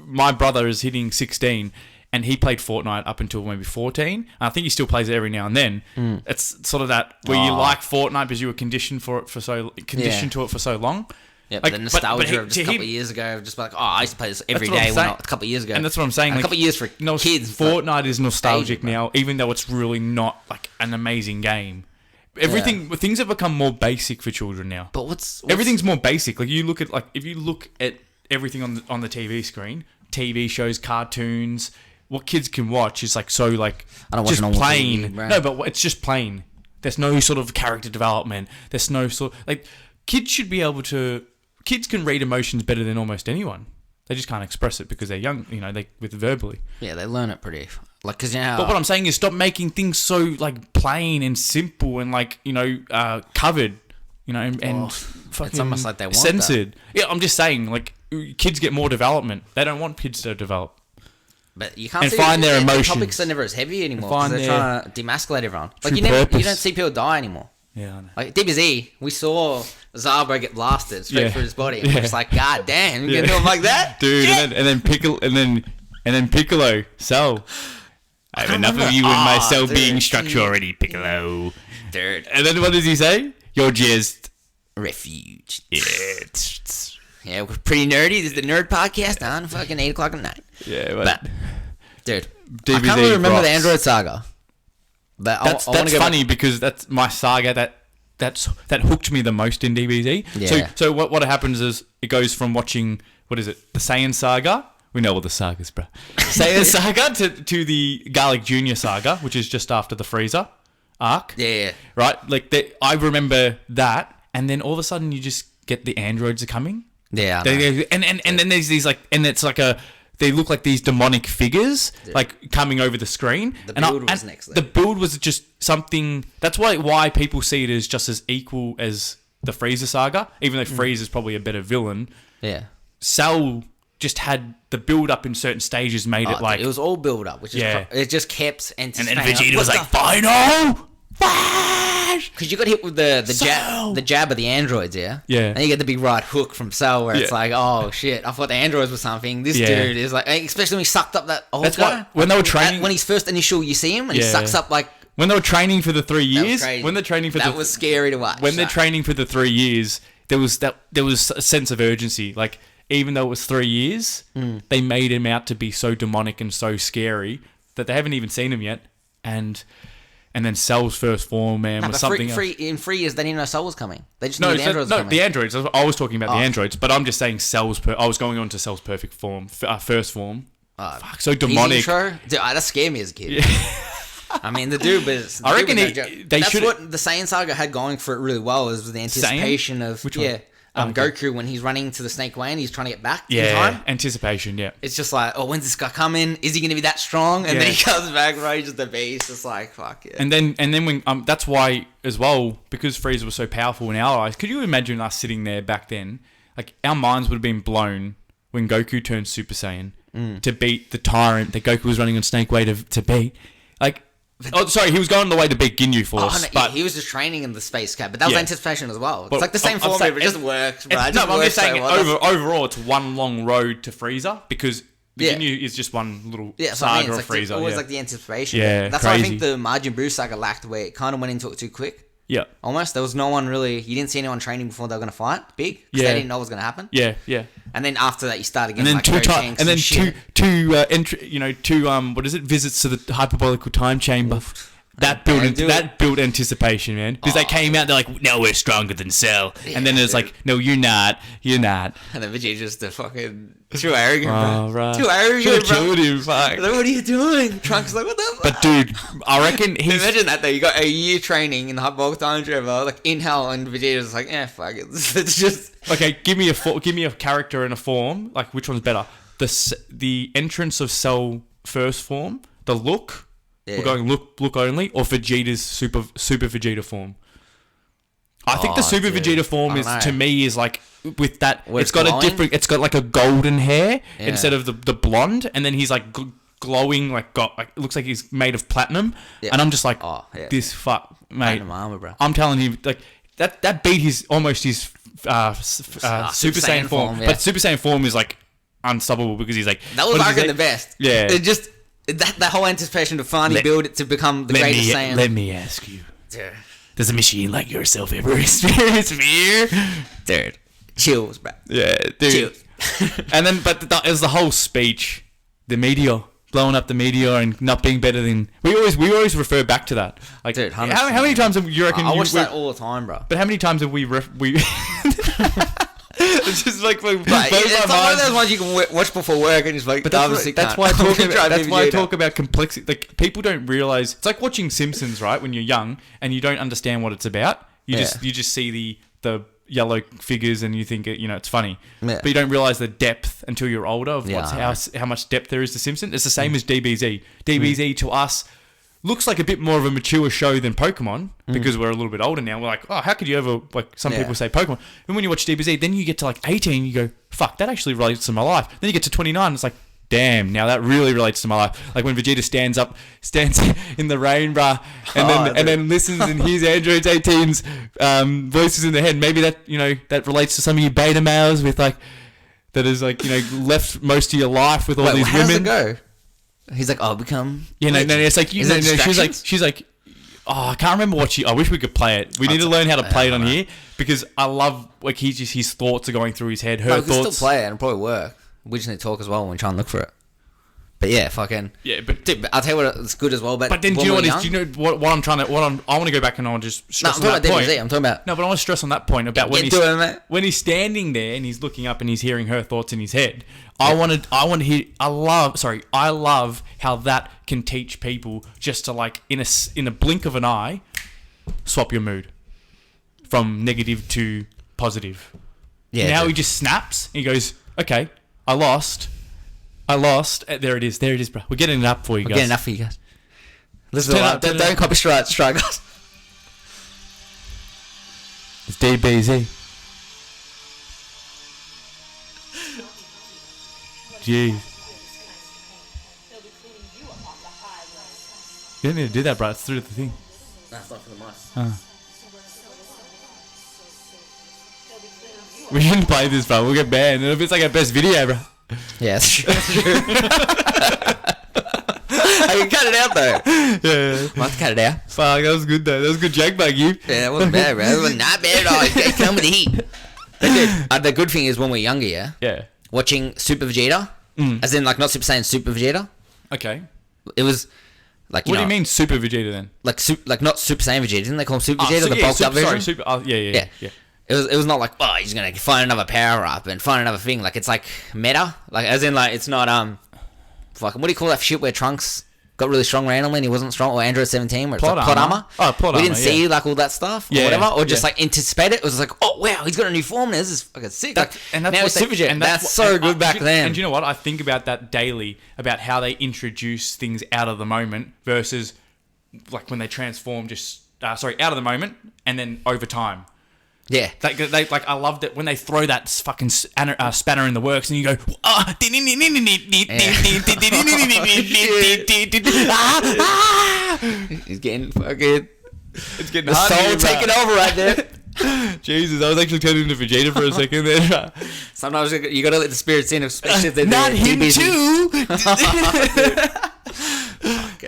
Speaker 1: my brother is hitting 16, and he played Fortnite up until maybe 14. And I think he still plays it every now and then. It's sort of that where you like Fortnite because you were conditioned to it for so long.
Speaker 2: Yeah, like, the nostalgia of just a couple of years ago, just like, I used to play this every day a couple of years ago.
Speaker 1: And that's what I'm saying.
Speaker 2: Like, a couple of years for kids.
Speaker 1: Fortnite is nostalgic now, even though it's really not like an amazing game. Things have become more basic for children now.
Speaker 2: But
Speaker 1: everything's more basic. Like if you look at everything on the TV screen, TV shows, cartoons, what kids can watch is like so like
Speaker 2: I don't
Speaker 1: just
Speaker 2: watch
Speaker 1: plain.
Speaker 2: TV,
Speaker 1: no, but it's just plain. There's no sort of character development. There's no sort like kids should be able to. Kids can read emotions better than almost anyone. They just can't express it because they're young. You know, with verbally.
Speaker 2: Yeah, they learn it pretty. Like, cause now.
Speaker 1: But what I'm saying is, stop making things so like plain and simple and like covered. You know, and fucking
Speaker 2: it's almost like they want
Speaker 1: censored.
Speaker 2: That.
Speaker 1: Yeah, I'm just saying, like kids get more development. They don't want kids to develop.
Speaker 2: But you can't
Speaker 1: and find their emotions.
Speaker 2: Topics are never as heavy anymore because they're trying to demasculate everyone. Like you don't see people die anymore.
Speaker 1: Yeah, I know.
Speaker 2: Like DBZ, we saw Zarbro get blasted straight through his body. And we're just like, God damn, you gonna do him like that,
Speaker 1: dude? And then Piccolo, Cell. I have enough of you and my cell being structure already, Piccolo.
Speaker 2: Dude.
Speaker 1: And then what does he say? You're just
Speaker 2: refuge.
Speaker 1: Yeah.
Speaker 2: Yeah, we're pretty nerdy. This is the Nerd Podcast on fucking 8 o'clock at night.
Speaker 1: Yeah, but
Speaker 2: dude,
Speaker 1: DBZ
Speaker 2: I can't really remember the Android saga. But
Speaker 1: that's funny because that's my saga that hooked me the most in DBZ.
Speaker 2: Yeah.
Speaker 1: So what happens is it goes from watching, what is it, the Saiyan saga. We know all the sagas, bro. Saiyan saga to the Garlic Jr. saga, which is just after the Frieza arc.
Speaker 2: Yeah.
Speaker 1: Right? Like, I remember that, and then all of a sudden you just get the androids are coming.
Speaker 2: Yeah.
Speaker 1: And then there's these, like, and it's like they look like these demonic figures, like, coming over the screen.
Speaker 2: The build was next level.
Speaker 1: The build was just something, that's why people see it as just as equal as the Frieza saga, even though Frieza's probably a better villain.
Speaker 2: Yeah.
Speaker 1: Cell just had the build up in certain stages made it like...
Speaker 2: It was all build up, which is... it just kept anticipating.
Speaker 1: And then Vegeta was like, final! Flash!
Speaker 2: Because you got hit with the jab of the androids, yeah?
Speaker 1: Yeah.
Speaker 2: And you get the big right hook from Cell where it's like, oh shit, I thought the androids were something. This dude is like... Especially when he sucked up that old guy.
Speaker 1: When they were training...
Speaker 2: When he's first initial, you see him and he sucks up like...
Speaker 1: When they were training for the 3 years...
Speaker 2: That was scary to watch.
Speaker 1: When they're training for the 3 years, there was a sense of urgency. Like... Even though it was 3 years, they made him out to be so demonic and so scary that they haven't even seen him yet. And then Cell's first form, man, was something else.
Speaker 2: In 3 years, they didn't know Cell was coming. They just knew the androids were coming.
Speaker 1: The androids. I was talking about the androids, but I'm just saying Cell's... I was going on to Cell's perfect form, first form. Fuck, so demonic.
Speaker 2: Intro? Dude, that scared me as a kid. Yeah. I mean, the dude, but
Speaker 1: I reckon
Speaker 2: that's what the Saiyan saga had going for it really well, is the anticipation of... Which one? Goku, when he's running to the Snake Way and he's trying to get back in time.
Speaker 1: Anticipation,
Speaker 2: It's just like, oh, when's this guy coming? Is he going to be that strong? And then he comes back, bro, he's just a beast. It's like, fuck yeah.
Speaker 1: And then when that's why as well, because Frieza was so powerful in our eyes, could you imagine us sitting there back then? Like, our minds would have been blown when Goku turned Super Saiyan to beat the tyrant that Goku was running on Snake Way to beat. Like... Oh, sorry, he was going on the way to beat Ginyu Force. But
Speaker 2: he was just training in the space cap, but that was anticipation as well. It's like the same formula, but it just works, bro.
Speaker 1: I'm just saying, overall, it's one long road to Frieza, because the Ginyu is just one little saga of Frieza. It's always
Speaker 2: like the anticipation.
Speaker 1: Yeah,
Speaker 2: that's why I think the Majin Buu saga lacked, where it kind of went into it too quick.
Speaker 1: Yeah.
Speaker 2: Almost. There was no one really... You didn't see anyone training before they were going to fight big, because they didn't know what was going to happen.
Speaker 1: Yeah, yeah.
Speaker 2: And then after that, you start again,
Speaker 1: and then
Speaker 2: like
Speaker 1: two what is it? Visits to the hyperbolical time chamber. That built anticipation, man. Because they came out, they're like, no, we're stronger than Cell. And then it's like, no, you're not. And then
Speaker 2: Vegeta's just the fucking... Too arrogant, bro.
Speaker 1: Right.
Speaker 2: Too arrogant, bro.
Speaker 1: Killed him, fuck.
Speaker 2: Like, what are you doing? Trunks like, what the fuck?
Speaker 1: But dude, I reckon he's...
Speaker 2: Imagine that though. You got a year training in the hyperbolic time chamber, like in hell, and Vegeta's like, fuck it. It's just...
Speaker 1: Okay, give me a character and a form. Like, which one's better? The entrance of Cell first form, the look... Yeah. We're going look only, or Vegeta's super Vegeta form. I think the super Vegeta form to me is like, with that, it's got glowing? It's got like a golden hair instead of the blonde, and then he's like glowing, like it looks like he's made of platinum, and I'm just like, this fuck, mate.
Speaker 2: Platinum armor, bro.
Speaker 1: I'm telling you, like that beat his Super Saiyan form, but Super Saiyan form is like unstoppable because he's like,
Speaker 2: that was arguably the best.
Speaker 1: Yeah,
Speaker 2: it just. That whole anticipation to finally build it to become the greatest Saiyan.
Speaker 1: Let me ask you. Does a machine like yourself ever experience fear?
Speaker 2: Dude. Chills, bro.
Speaker 1: Yeah, dude. Chills. And then, but it was the whole speech. The meteor. Blowing up the meteor and not being better than... We always refer back to that. Like, dude, how many times have you reckon...
Speaker 2: I watch that all the time, bro.
Speaker 1: But how many times have we... It's just like it's
Speaker 2: one of those ones you can watch before work and just like.
Speaker 1: But that's why I talk about complexity. Like, people don't realize it's like watching Simpsons, right? When you're young and you don't understand what it's about, you just see the yellow figures and you think it's funny, but you don't realize the depth until you're older of how much depth there is to Simpsons. It's the same as DBZ. DBZ to us looks like a bit more of a mature show than Pokemon because we're a little bit older now. We're like, oh, how could you ever, like, some people say Pokemon. And when you watch DBZ, then you get to like 18, you go, fuck, that actually relates to my life. Then you get to 29, it's like, damn, now that really relates to my life. Like when Vegeta stands in the rain, bruh, and then listens and hears Android 18's voices in their head. Maybe that, that relates to some of you beta males with like, that is like, left most of your life with all these
Speaker 2: how
Speaker 1: women.
Speaker 2: Does it go? He's like, I'll become.
Speaker 1: Yeah, no, it's like, she's like, oh, I can't remember I wish we could play it. We need to learn how to play it on here because I love like his thoughts are going through his head. Her
Speaker 2: we
Speaker 1: thoughts.
Speaker 2: can still play it and it'll probably work. We just need to talk as well when we try and look for it. But yeah, fucking.
Speaker 1: Yeah, but
Speaker 2: dude, I'll tell you what, it's good as well. But
Speaker 1: then do you know what is? Do you know what I'm trying to? I want to go back and I want to just stress on that point.
Speaker 2: I'm talking about.
Speaker 1: No, but I want to stress on that point about when he's standing there and he's looking up and he's hearing her thoughts in his head. I love how that can teach people just to like in a blink of an eye, swap your mood from negative to positive. Yeah. Now he just snaps. And he goes, "Okay, I lost. There it is, bro. We're getting it up for you guys.
Speaker 2: We're getting it up for you guys. Listen, don't copy strike us.
Speaker 1: It's DBZ. Jeez. You don't need to do that, bro. It's through the thing.
Speaker 2: That's not for the mice.
Speaker 1: We shouldn't play this, bro. We'll get banned. It's like our best video, bro.
Speaker 2: Yeah, that's true. I can cut it out though.
Speaker 1: Yeah.
Speaker 2: Might have to cut it out.
Speaker 1: Fuck, that was good though. That was good joke, bug you.
Speaker 2: Yeah, that wasn't bad, bro. That was not bad at all. It come with the heat. But dude, the good thing is when we're younger,
Speaker 1: yeah.
Speaker 2: Watching Super Vegeta, as in like not Super Saiyan, Super Vegeta.
Speaker 1: Okay.
Speaker 2: It was like
Speaker 1: what do you mean Super Vegeta then?
Speaker 2: Like not Super Saiyan Vegeta. Didn't they call him Super Vegeta? The bulked up version.
Speaker 1: Sorry, Super. Yeah.
Speaker 2: It was not like, oh, he's gonna find another power up and find another thing. Like it's like meta, like as in like it's not fucking what do you call that shit where Trunks got really strong randomly and he wasn't strong, or Android 17 where it's plot armor.
Speaker 1: Oh, plot armor.
Speaker 2: We didn't see like all that stuff or whatever, or just
Speaker 1: yeah.
Speaker 2: like anticipate it. It was like, oh wow, he's got a new form now. This is fucking sick.
Speaker 1: And that's
Speaker 2: now it's Super Jet. And that's so good back then.
Speaker 1: And do you know what? I think about that daily, about how they introduce things out of the moment versus like when they transform out of the moment and then over time.
Speaker 2: Yeah,
Speaker 1: they I loved it when they throw that fucking spanner in the works and you go,
Speaker 2: he's getting fucking.
Speaker 1: It's getting
Speaker 2: the soul taking over right there.
Speaker 1: Jesus, I was actually turning into Vegeta for a second there.
Speaker 2: Sometimes you gotta let the spirits in, especially if they're
Speaker 1: not him too.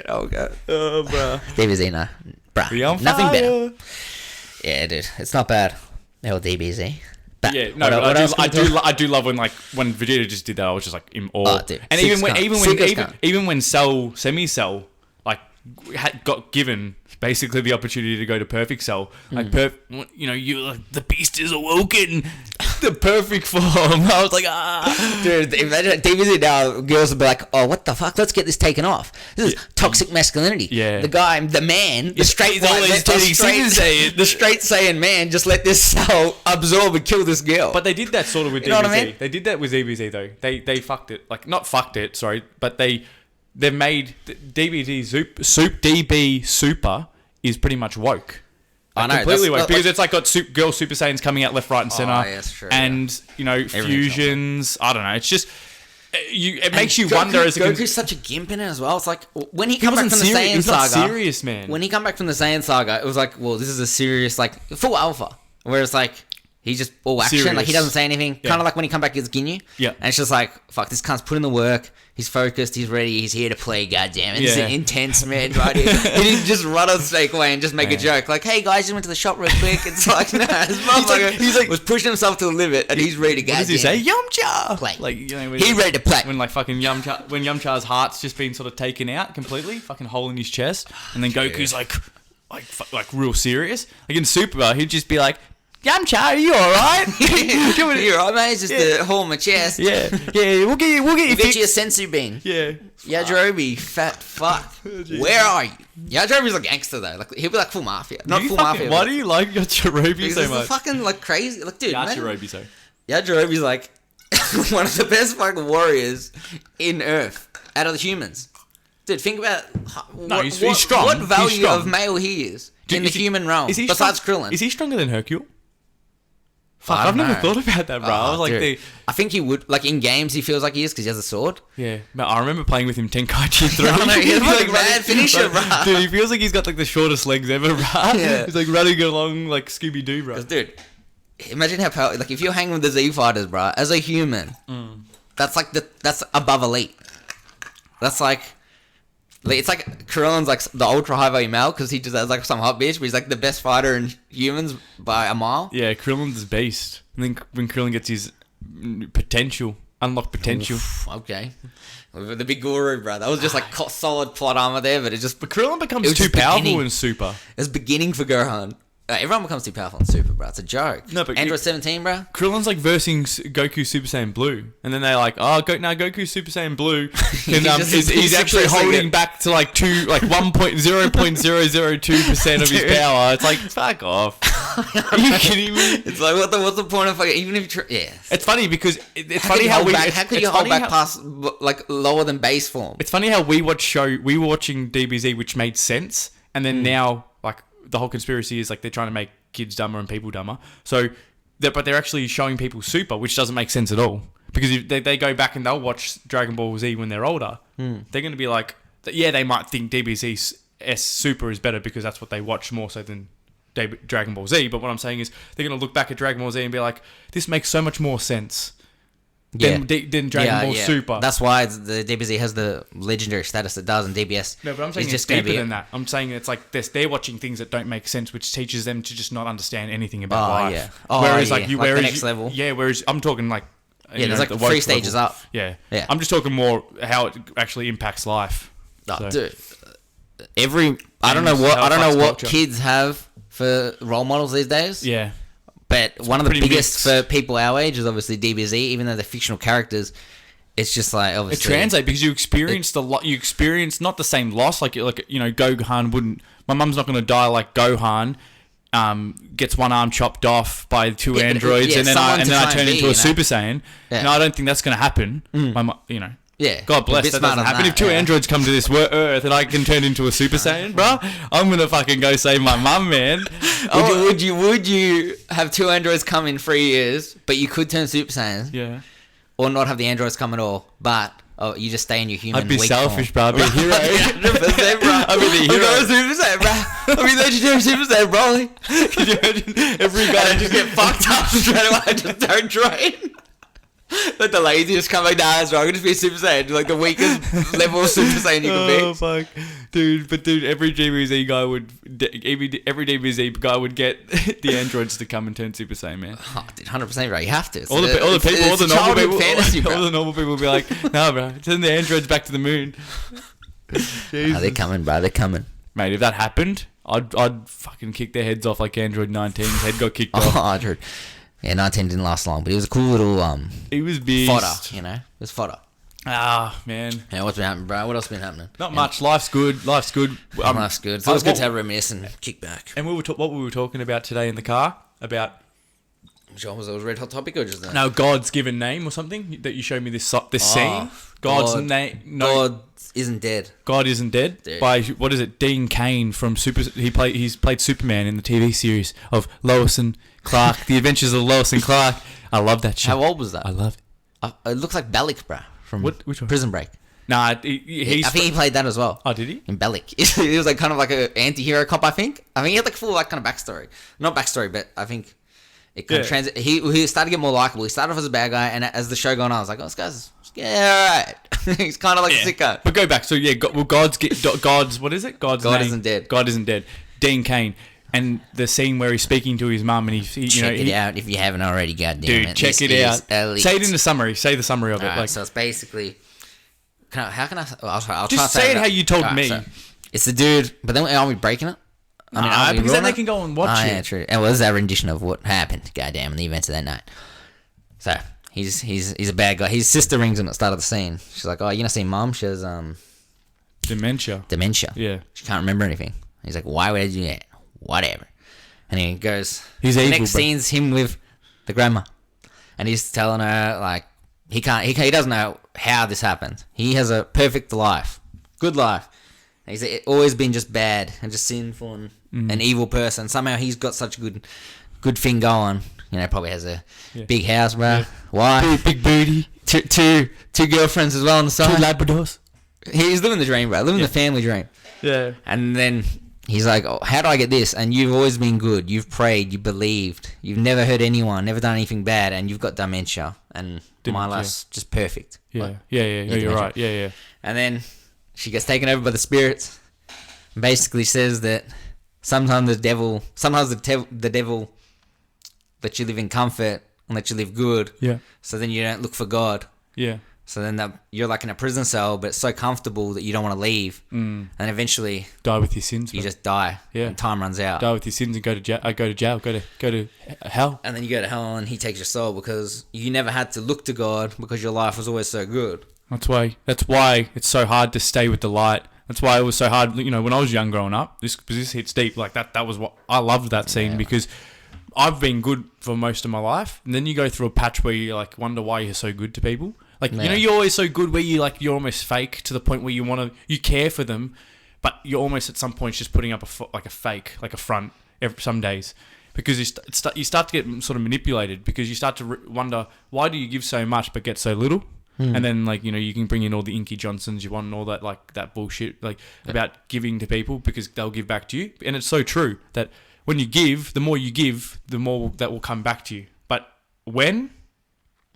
Speaker 2: Oh god,
Speaker 1: bro.
Speaker 2: DBZ, no, bruh, nothing better. Yeah, dude, it's not bad. Hell, DBZ. But
Speaker 1: yeah, no, I do love when Vegeta just did that. I was just like in awe.
Speaker 2: Oh, dude,
Speaker 1: and even when Semi-Cell like got given basically the opportunity to go to Perfect Cell, like the beast is awoken, the perfect form. I was like,
Speaker 2: dude, imagine DBZ now. Girls will be like, oh, what the fuck? Let's get this taken off. This is toxic masculinity.
Speaker 1: Yeah,
Speaker 2: the guy, the man, the straight Saiyan man, just let this cell absorb and kill this girl.
Speaker 1: But they did that sort of with DBZ. I mean? They did that with DBZ though. They fucked it, like not fucked it. Sorry, but they've made DBZ DB Super is pretty much woke. Like I know, completely woke because it's like got girl Super Saiyans coming out left, right, and center,
Speaker 2: yes, true,
Speaker 1: and fusions. I don't know. It's just it makes you wonder.
Speaker 2: Goku's such a gimp in it as well. It's like when he comes back from the Saiyan saga.
Speaker 1: Serious man.
Speaker 2: When he come back from the Saiyan saga, it was like, well, this is a serious like full alpha. Whereas like he's just all action, serious. Like he doesn't say anything. Yeah. Kind of like when he come back as Ginyu.
Speaker 1: Yeah,
Speaker 2: and it's just like fuck. This cunt's put in the work. He's focused. He's ready. He's here to play. Goddamn it! He's an intense man, right here. He didn't just run a snake away and just make a joke like, "Hey guys, just went to the shop real quick." It's like, nah, this motherfucker. He's like was pushing himself to the limit, and he's ready to go.
Speaker 1: What does he say? Yamcha.
Speaker 2: Play.
Speaker 1: Like
Speaker 2: he's ready to play.
Speaker 1: When like fucking Yamcha, when Yamcha's heart's just been sort of taken out completely, fucking hole in his chest, and then Goku's like real serious. Like in Super, he'd just be like, Yamcha, are you alright?
Speaker 2: You're alright, mate. It's just the hole in my chest.
Speaker 1: Yeah. We'll get you
Speaker 2: fixed. You a sensu bean.
Speaker 1: Yeah.
Speaker 2: Yajirobe, fat fuck. Where are you? Yajirobe's a gangster though. Like he'll be like full mafia. Not full mafia.
Speaker 1: Why do you like Yajirobe so much?
Speaker 2: He's fucking like crazy. Like dude,
Speaker 1: Yajirobe, so.
Speaker 2: Yajirobe's like one of the best fucking warriors in Earth out of the humans. Dude, think about
Speaker 1: he's strong.
Speaker 2: What value of male he is in the human realm. Besides Krillin.
Speaker 1: Is he stronger than Hercule? Fuck, I've never thought about that, bro. I was like,
Speaker 2: dude. I think he would, like in games, he feels like he is because he has a sword.
Speaker 1: Yeah, but I remember playing with him Tenkaichi 3.
Speaker 2: I know, he's like mad finisher, bro.
Speaker 1: Dude, he feels like he's got like the shortest legs ever, bro.
Speaker 2: Yeah.
Speaker 1: He's like running along like Scooby Doo, bro.
Speaker 2: Dude, imagine how powerful. Like if you're hanging with the Z fighters, bro, as a human, that's like that's above elite. That's like it's like Krillin's like the ultra high value male because he just has like some hot bitch, but he's like the best fighter in humans by a mile.
Speaker 1: Yeah, Krillin's a beast. I think when Krillin gets his potential, unlocked potential.
Speaker 2: Oof, okay. The big guru, bro. That was just like solid plot armor there, but
Speaker 1: But Krillin becomes too powerful in Super.
Speaker 2: It's beginning for Gohan. Everyone becomes too powerful in Super, bro. It's a joke.
Speaker 1: No, but
Speaker 2: Android 17, bro.
Speaker 1: Krillin's like versing Goku Super Saiyan Blue, and then they're like, "Oh, now Goku Super Saiyan Blue he's actually holding back to like 1.0.002% of his power." It's like, fuck off. Are you kidding me?
Speaker 2: It's like, what's the point of fucking even if you yeah.
Speaker 1: It's funny because it's funny how
Speaker 2: how could you hold back past like lower than base form?
Speaker 1: It's funny how we were watching DBZ, which made sense, and then now like. The whole conspiracy is like they're trying to make kids dumber and people dumber. So, but they're actually showing people Super, which doesn't make sense at all. Because if they go back and they'll watch Dragon Ball Z when they're older, they're going to be like, yeah, they might think DBZ S Super is better because that's what they watch more so than Dragon Ball Z. But what I'm saying is they're going to look back at Dragon Ball Z and be like, this makes so much more sense. Than Dragon Ball Super.
Speaker 2: That's why the DBZ has the legendary status it does, and DBS.
Speaker 1: No, but I'm saying it's deeper than that. I'm saying it's like they're watching things that don't make sense, which teaches them to just not understand anything about life.
Speaker 2: Yeah.
Speaker 1: Whereas
Speaker 2: like the next level.
Speaker 1: Yeah, whereas I'm talking like
Speaker 2: there's like 3 stages up.
Speaker 1: Yeah. I'm just talking more how it actually impacts life.
Speaker 2: Dude, I don't know what kids have for role models these days.
Speaker 1: Yeah.
Speaker 2: But one of the biggest for people our age is obviously DBZ, even though they're fictional characters. It's just like obviously
Speaker 1: it translates because you experience you experience not the same loss like Gohan wouldn't. My mum's not going to die like Gohan. Gets one arm chopped off by 2 androids, and then I turn into a Super Saiyan. Yeah. No, I don't think that's going to happen. My mum,
Speaker 2: Yeah.
Speaker 1: God bless, that doesn't happen. If 2 androids come to this Earth and I can turn into a Super Saiyan, bro, I'm going to fucking go save my mum, man.
Speaker 2: Would you have 2 androids come in 3 years, but you could turn Super Saiyans?
Speaker 1: Yeah.
Speaker 2: Or not have the androids come at all, but you just stay in your human
Speaker 1: I'd be
Speaker 2: weak
Speaker 1: selfish,
Speaker 2: form.
Speaker 1: bro. I'd be a hero.
Speaker 2: 100%, bro. I'd be the hero. I'm going Super Saiyan, bro. I'll be legendary Super Saiyan, bro.
Speaker 1: Could you imagine every guy
Speaker 2: just get fucked up straight away, just don't train? Like the laziest come like, nah, that's right. I'm gonna just be a Super Saiyan, like the weakest level of Super Saiyan you can be.
Speaker 1: Oh fuck, dude! But dude, every DBZ guy would get the androids to come and turn Super Saiyan, man.
Speaker 2: Oh, dude, 100%, bro. You have to.
Speaker 1: All the normal people will be like, "No, bro, turn the androids back to the moon."
Speaker 2: They're coming, bro. They're coming,
Speaker 1: mate. If that happened, I'd fucking kick their heads off like Android 19's head got kicked off.
Speaker 2: Oh, dude. Yeah, 19 didn't last long, but it was a cool little
Speaker 1: it was beast.
Speaker 2: Fodder, It was fodder.
Speaker 1: Ah, man.
Speaker 2: Yeah, what's been happening, bro? What else been happening?
Speaker 1: Not much. Life's good. Life's good.
Speaker 2: Life's good. It's always good to have a reminisce and kick back.
Speaker 1: And what we were talking about today in the car about.
Speaker 2: Which one was it? Was Red Hot Topic or just that?
Speaker 1: No, God's given name or something that you showed me this scene. God's name. No,
Speaker 2: God isn't dead.
Speaker 1: God isn't dead.
Speaker 2: Dude.
Speaker 1: By what is it? Dean Cain from He's played Superman in the TV series of Lois and Clark, The Adventures of Lois and Clark. I love that shit.
Speaker 2: How old was that?
Speaker 1: I love
Speaker 2: it. It looks like Bellic, bro, from
Speaker 1: which one?
Speaker 2: Prison Break.
Speaker 1: Nah,
Speaker 2: I think he played that as well.
Speaker 1: Oh, did he?
Speaker 2: In Bellic. He was like kind of like an anti-hero cop, I think. He had like full like kind of backstory. Not backstory, but I think it kind of he started to get more likable. He started off as a bad guy, and as the show gone on, I was like, oh, this guy's alright. He's kind of like a sicko.
Speaker 1: But go back. So yeah, God's what is it? God
Speaker 2: isn't dead.
Speaker 1: God isn't dead. Dean Cain. And the scene where he's speaking to his mum and he
Speaker 2: check it out if you haven't already, goddamn
Speaker 1: dude,
Speaker 2: it.
Speaker 1: Check it out. Elite. Say it in the summary. Say the summary of it.
Speaker 2: Right, so it's basically... I'll try
Speaker 1: just say it how you told me.
Speaker 2: So it's the dude... But then are we breaking it?
Speaker 1: Because then they can go and watch it.
Speaker 2: Yeah, true. And this is our rendition of what happened, goddamn, in the events of that night. So, he's a bad guy. His sister rings him at the start of the scene. She's like, oh, you gonna see mom? She has...
Speaker 1: Dementia.
Speaker 2: Yeah. She can't remember anything. He's like, why would I do that? Whatever. And he goes...
Speaker 1: He's
Speaker 2: the
Speaker 1: evil,
Speaker 2: next scene's him with the grandma. And he's telling her, like, he doesn't know how this happened. He has a perfect life. Good life. And he's always been just bad and just sinful and an evil person. Somehow he's got such a good thing going. probably has a
Speaker 1: Yeah.
Speaker 2: big house, bro.
Speaker 1: Yeah.
Speaker 2: Why?
Speaker 1: Big booty.
Speaker 2: Two girlfriends as well on the
Speaker 1: 2
Speaker 2: side.
Speaker 1: Labradors.
Speaker 2: He's living the dream, bro. Living the family dream.
Speaker 1: Yeah.
Speaker 2: And then he's like, oh, how do I get this? And you've always been good. You've prayed. You believed. You've never hurt anyone. Never done anything bad. And you've got dementia. And my life's just perfect.
Speaker 1: Yeah.
Speaker 2: Like,
Speaker 1: Yeah. You're right. Yeah.
Speaker 2: and then she gets taken over by the spirits. And basically says that sometimes the devil lets you live in comfort and let you live good.
Speaker 1: Yeah.
Speaker 2: So then you don't look for God.
Speaker 1: Yeah.
Speaker 2: So then you're like in a prison cell, but it's so comfortable that you don't want to leave. And eventually
Speaker 1: Die with your sins.
Speaker 2: you
Speaker 1: bro.
Speaker 2: just die.
Speaker 1: Yeah.
Speaker 2: And time runs out.
Speaker 1: Die with your sins and go to jail. Go to jail. Go to hell.
Speaker 2: And then you go to hell and he takes your soul because you never had to look to God because your life was always so good.
Speaker 1: That's why it's so hard to stay with the light. That's why it was so hard. When I was young growing up, this hits deep. Like that was what I loved that scene because I've been good for most of my life, and then you go through a patch where you like wonder why you're so good to people. Like you're always so good where you're almost fake to the point where you care for them, but you're almost at some point just putting up a fake, like a front some days. Because you start to get sort of manipulated because you start to wonder why do you give so much but get so little. And then you can bring in all the Inky Johnsons you want and all that that bullshit about giving to people because they'll give back to you. And it's so true that when you give, the more you give, the more that will come back to you. But when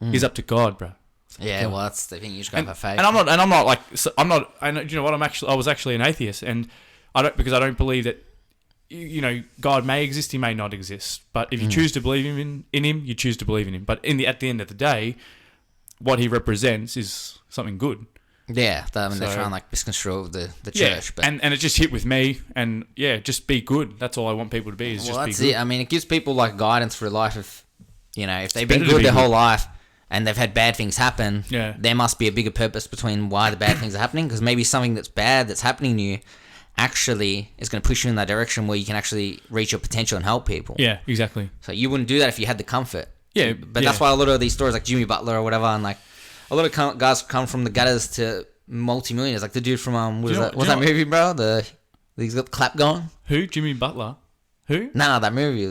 Speaker 1: is up to God, bro.
Speaker 2: Yeah, well, that's the thing. You just got to have faith.
Speaker 1: And I'm not like I know, you know what? I was actually an atheist, and I don't believe that. God may exist, he may not exist. But if you choose to believe in him, you choose to believe in him. But at the end of the day, what he represents is something good.
Speaker 2: Yeah, they're trying to misconstrue the church. But
Speaker 1: and it just hit with me, and just be good. That's all I want people to be. Just be good.
Speaker 2: It. I mean, it gives people guidance for life. If they've been good their whole life and they've had bad things happen, there must be a bigger purpose between why the bad things are happening. Because maybe something that's bad that's happening to you actually is going to push you in that direction where you can actually reach your potential and help people.
Speaker 1: Yeah, exactly.
Speaker 2: So you wouldn't do that if you had the comfort.
Speaker 1: Yeah,
Speaker 2: but that's why a lot of these stories, like Jimmy Butler or whatever, and a lot of guys come from the gutters to multi-millionaires. Like the dude from what's that movie, bro? He's got the clap going.
Speaker 1: Who? Jimmy Butler? Who?
Speaker 2: No, that movie.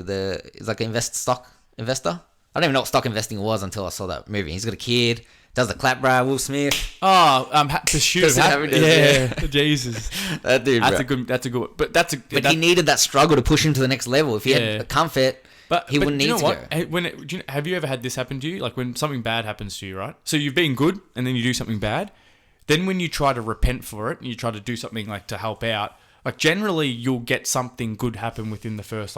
Speaker 2: He's like an stock investor. I don't even know what stock investing was until I saw that movie. He's got a kid. Does the clap, bro? Will Smith.
Speaker 1: Oh, Pursuit of Happiness. Yeah, Jesus.
Speaker 2: That dude,
Speaker 1: That's a good. But
Speaker 2: he needed that struggle to push him to the next level. If he had a comfort, he wouldn't need to go.
Speaker 1: Have you ever had this happen to you? Like when something bad happens to you, right? So you've been good, and then you do something bad. Then when you try to repent for it, and you try to do something to help out, generally you'll get something good happen within the first.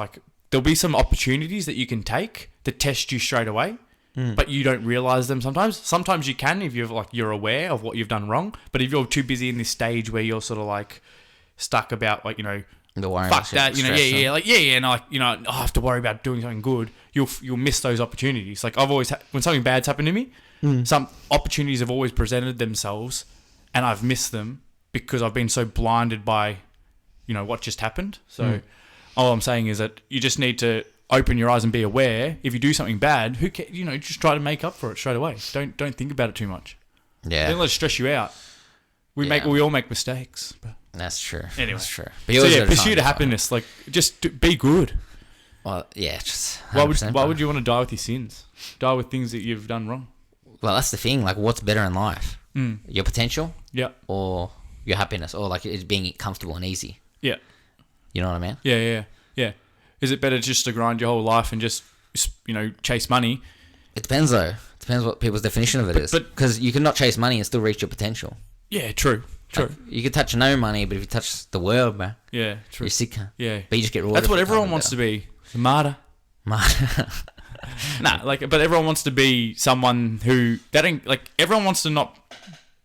Speaker 1: There'll be some opportunities that you can take to test you straight away. But you don't realize them sometimes. Sometimes you can if you're aware of what you've done wrong. But if you're too busy in this stage where you're sort of stuck about
Speaker 2: the worry,
Speaker 1: fuck that, and I have to worry about doing something good. You'll miss those opportunities. I've always when something bad's happened to me, some opportunities have always presented themselves, and I've missed them because I've been so blinded by, what just happened. So all I'm saying is that you just need to open your eyes and be aware. If you do something bad, just try to make up for it straight away. Don't think about it too much.
Speaker 2: Yeah.
Speaker 1: Don't let it stress you out. We all make mistakes. But
Speaker 2: that's true.
Speaker 1: Anyway.
Speaker 2: That's true.
Speaker 1: Pursue the happiness. Just be good.
Speaker 2: Well, yeah. Just
Speaker 1: why would you want to die with your sins? Die with things that you've done wrong.
Speaker 2: Well, that's the thing. What's better in life? Your potential?
Speaker 1: Yeah.
Speaker 2: Or your happiness? Or it being comfortable and easy?
Speaker 1: Yeah.
Speaker 2: You know what I mean?
Speaker 1: Yeah. Is it better just to grind your whole life and just, chase money?
Speaker 2: It depends, though. It depends what people's definition of it is. Because you can not chase money and still reach your potential.
Speaker 1: Yeah, true.
Speaker 2: You can touch no money, but if you touch the world, man,
Speaker 1: yeah, true.
Speaker 2: you're sick.
Speaker 1: Yeah.
Speaker 2: But you just get rewarded.
Speaker 1: That's what everyone wants to be. A martyr. But everyone wants to be someone who... everyone wants to not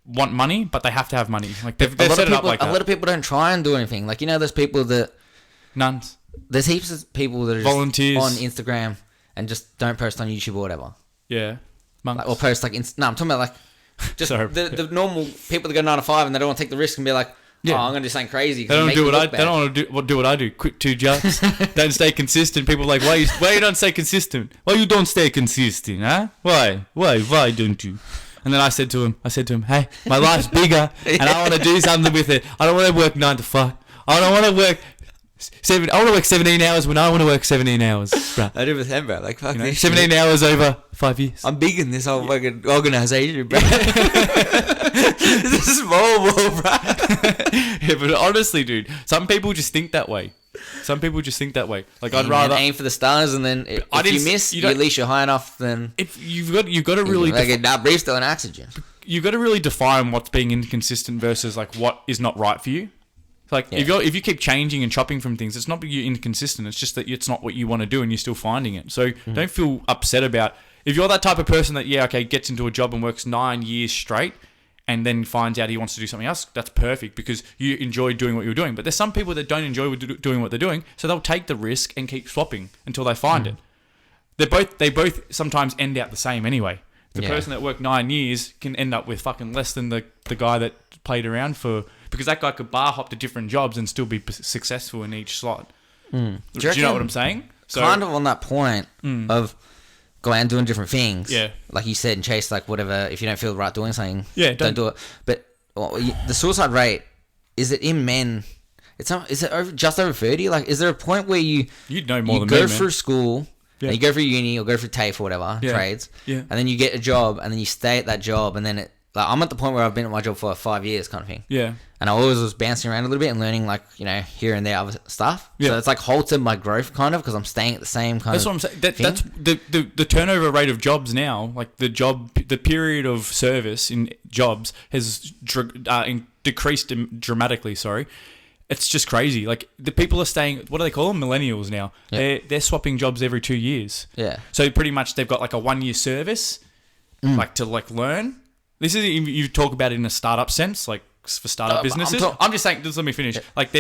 Speaker 1: want money, but they have to have money. They've set it up like that.
Speaker 2: A lot of people don't try and do anything. Those people that...
Speaker 1: Nuns.
Speaker 2: There's heaps of people that are
Speaker 1: volunteers
Speaker 2: on Instagram and just don't post on YouTube or whatever.
Speaker 1: Yeah. Monks.
Speaker 2: Or post I'm talking about just the normal people that go 9 to 5 and they don't want to take the risk and be I'm going to do something crazy.
Speaker 1: They don't want to do what I do. Quick 2 jumps. Don't stay consistent. People are like, why you don't stay consistent? Why you don't stay consistent, huh? Why don't you? And then I said to him, hey, my life's bigger and I want to do something with it. I don't want to work 9 to 5. I don't want to work I want to work 17 hours when I want to work 17 hours, bruh.
Speaker 2: 100%, bro. Like, fuck this
Speaker 1: 17
Speaker 2: shit.
Speaker 1: hours over 5 years.
Speaker 2: I'm big in this whole fucking organisation, bro. This is a small world, bro.
Speaker 1: Yeah, but honestly, dude, some people just think that way. Like, I'd rather
Speaker 2: aim for the stars, and then if you miss, at least you're high enough. Then
Speaker 1: if you've got to really
Speaker 2: breathe still in oxygen.
Speaker 1: You've got to really define what's being inconsistent versus like what is not right for you. Like if you keep changing and chopping from things, it's not that you're inconsistent. It's just that it's not what you want to do, and you're still finding it. So don't feel upset about if you're that type of person that gets into a job and works 9 years straight, and then finds out he wants to do something else. That's perfect because you enjoy doing what you're doing. But there's some people that don't enjoy doing what they're doing, so they'll take the risk and keep swapping until they find it. They both sometimes end out the same anyway. The person that worked 9 years can end up with fucking less than the guy that played around for... Because that guy could bar hop to different jobs and still be successful in each slot. Do you know what I'm saying?
Speaker 2: So, kind of on that point of going out and doing different things.
Speaker 1: Yeah.
Speaker 2: Like you said, and chase like whatever. If you don't feel right doing something,
Speaker 1: don't
Speaker 2: do it. But the suicide rate, is it in men... Is it just over 30? Like, is there a point where you'd
Speaker 1: know more than me,
Speaker 2: go through school...
Speaker 1: Yeah.
Speaker 2: And you go through uni or go through TAFE or whatever, trades, and then you get a job, and then you stay at that job, and then I'm at the point where I've been at my job for 5 years kind of thing.
Speaker 1: Yeah.
Speaker 2: And I always was bouncing around a little bit and learning here and there other stuff.
Speaker 1: Yeah.
Speaker 2: So it's like halted my growth kind of because I'm staying at the same kind
Speaker 1: That's
Speaker 2: of
Speaker 1: what I'm saying. That's the turnover rate of jobs now, like the period of service in jobs has decreased dramatically, It's just crazy. Like the people are staying. What do they call them? Millennials now. Yeah. They're swapping jobs every 2 years.
Speaker 2: Yeah.
Speaker 1: So pretty much they've got like a 1 year service, like to like learn. This is you talk about it in a startup sense, like for startup businesses. I'm just saying. Just let me finish. Yeah. Like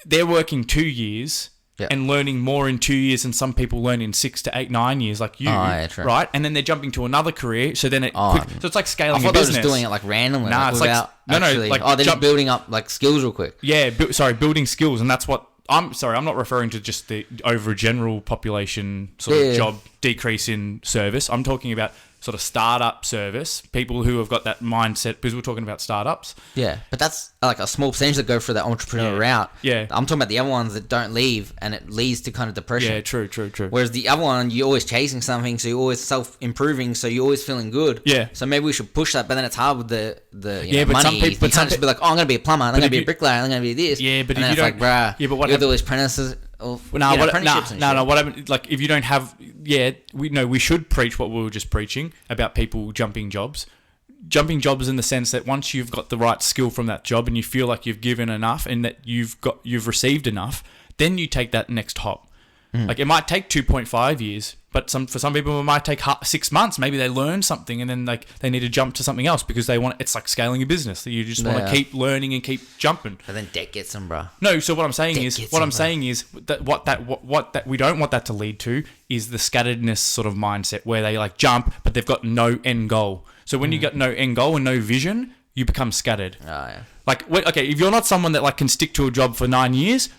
Speaker 1: they're working 2 years. Yeah. And learning more in 2 years than some people learn in 6 to 8, 9 years, like you, right? And then they're jumping to another career, so then so it's like scaling a business. I thought they were just doing it like randomly.
Speaker 2: Nah, it's like they're just building up like skills real quick.
Speaker 1: Yeah, building skills, and that's what I'm not referring to just the over general population sort of job decrease in service. I'm talking about sort of startup service, people who have got that mindset, because we're talking about startups.
Speaker 2: Yeah, but that's like a small percentage that go for that entrepreneur route.
Speaker 1: Yeah.
Speaker 2: I'm talking about the other ones that don't leave, and it leads to kind of depression.
Speaker 1: Yeah, true.
Speaker 2: Whereas the other one, you're always chasing something, so you're always self-improving, so you're always feeling good.
Speaker 1: Yeah.
Speaker 2: So maybe we should push that, but then it's hard with the
Speaker 1: but
Speaker 2: money.
Speaker 1: some people,
Speaker 2: you can't just be like, I'm going to be a plumber, I'm going to be a bricklayer, I'm going to be this.
Speaker 1: Yeah, but
Speaker 2: and
Speaker 1: if you don't...
Speaker 2: like, bruh,
Speaker 1: yeah, but what
Speaker 2: you do all these apprentices...
Speaker 1: What happened? Like, if you don't have, we should preach what we were just preaching about people jumping jobs in the sense that once you've got the right skill from that job and you feel like you've given enough and that you've received enough, then you take that next hop. Like it might take 2.5 years, but for some people it might take 6 months. Maybe they learn something and then like they need to jump to something else because they want. It's like scaling a business. You just want to keep learning and keep jumping.
Speaker 2: But then debt gets them, bro.
Speaker 1: No, so what I'm saying is that what we don't want that to lead to is the scatteredness sort of mindset where they like jump, but they've got no end goal. So when you got no end goal and no vision, you become scattered.
Speaker 2: Oh yeah.
Speaker 1: Like if you're not someone that like can stick to a job for 9 years.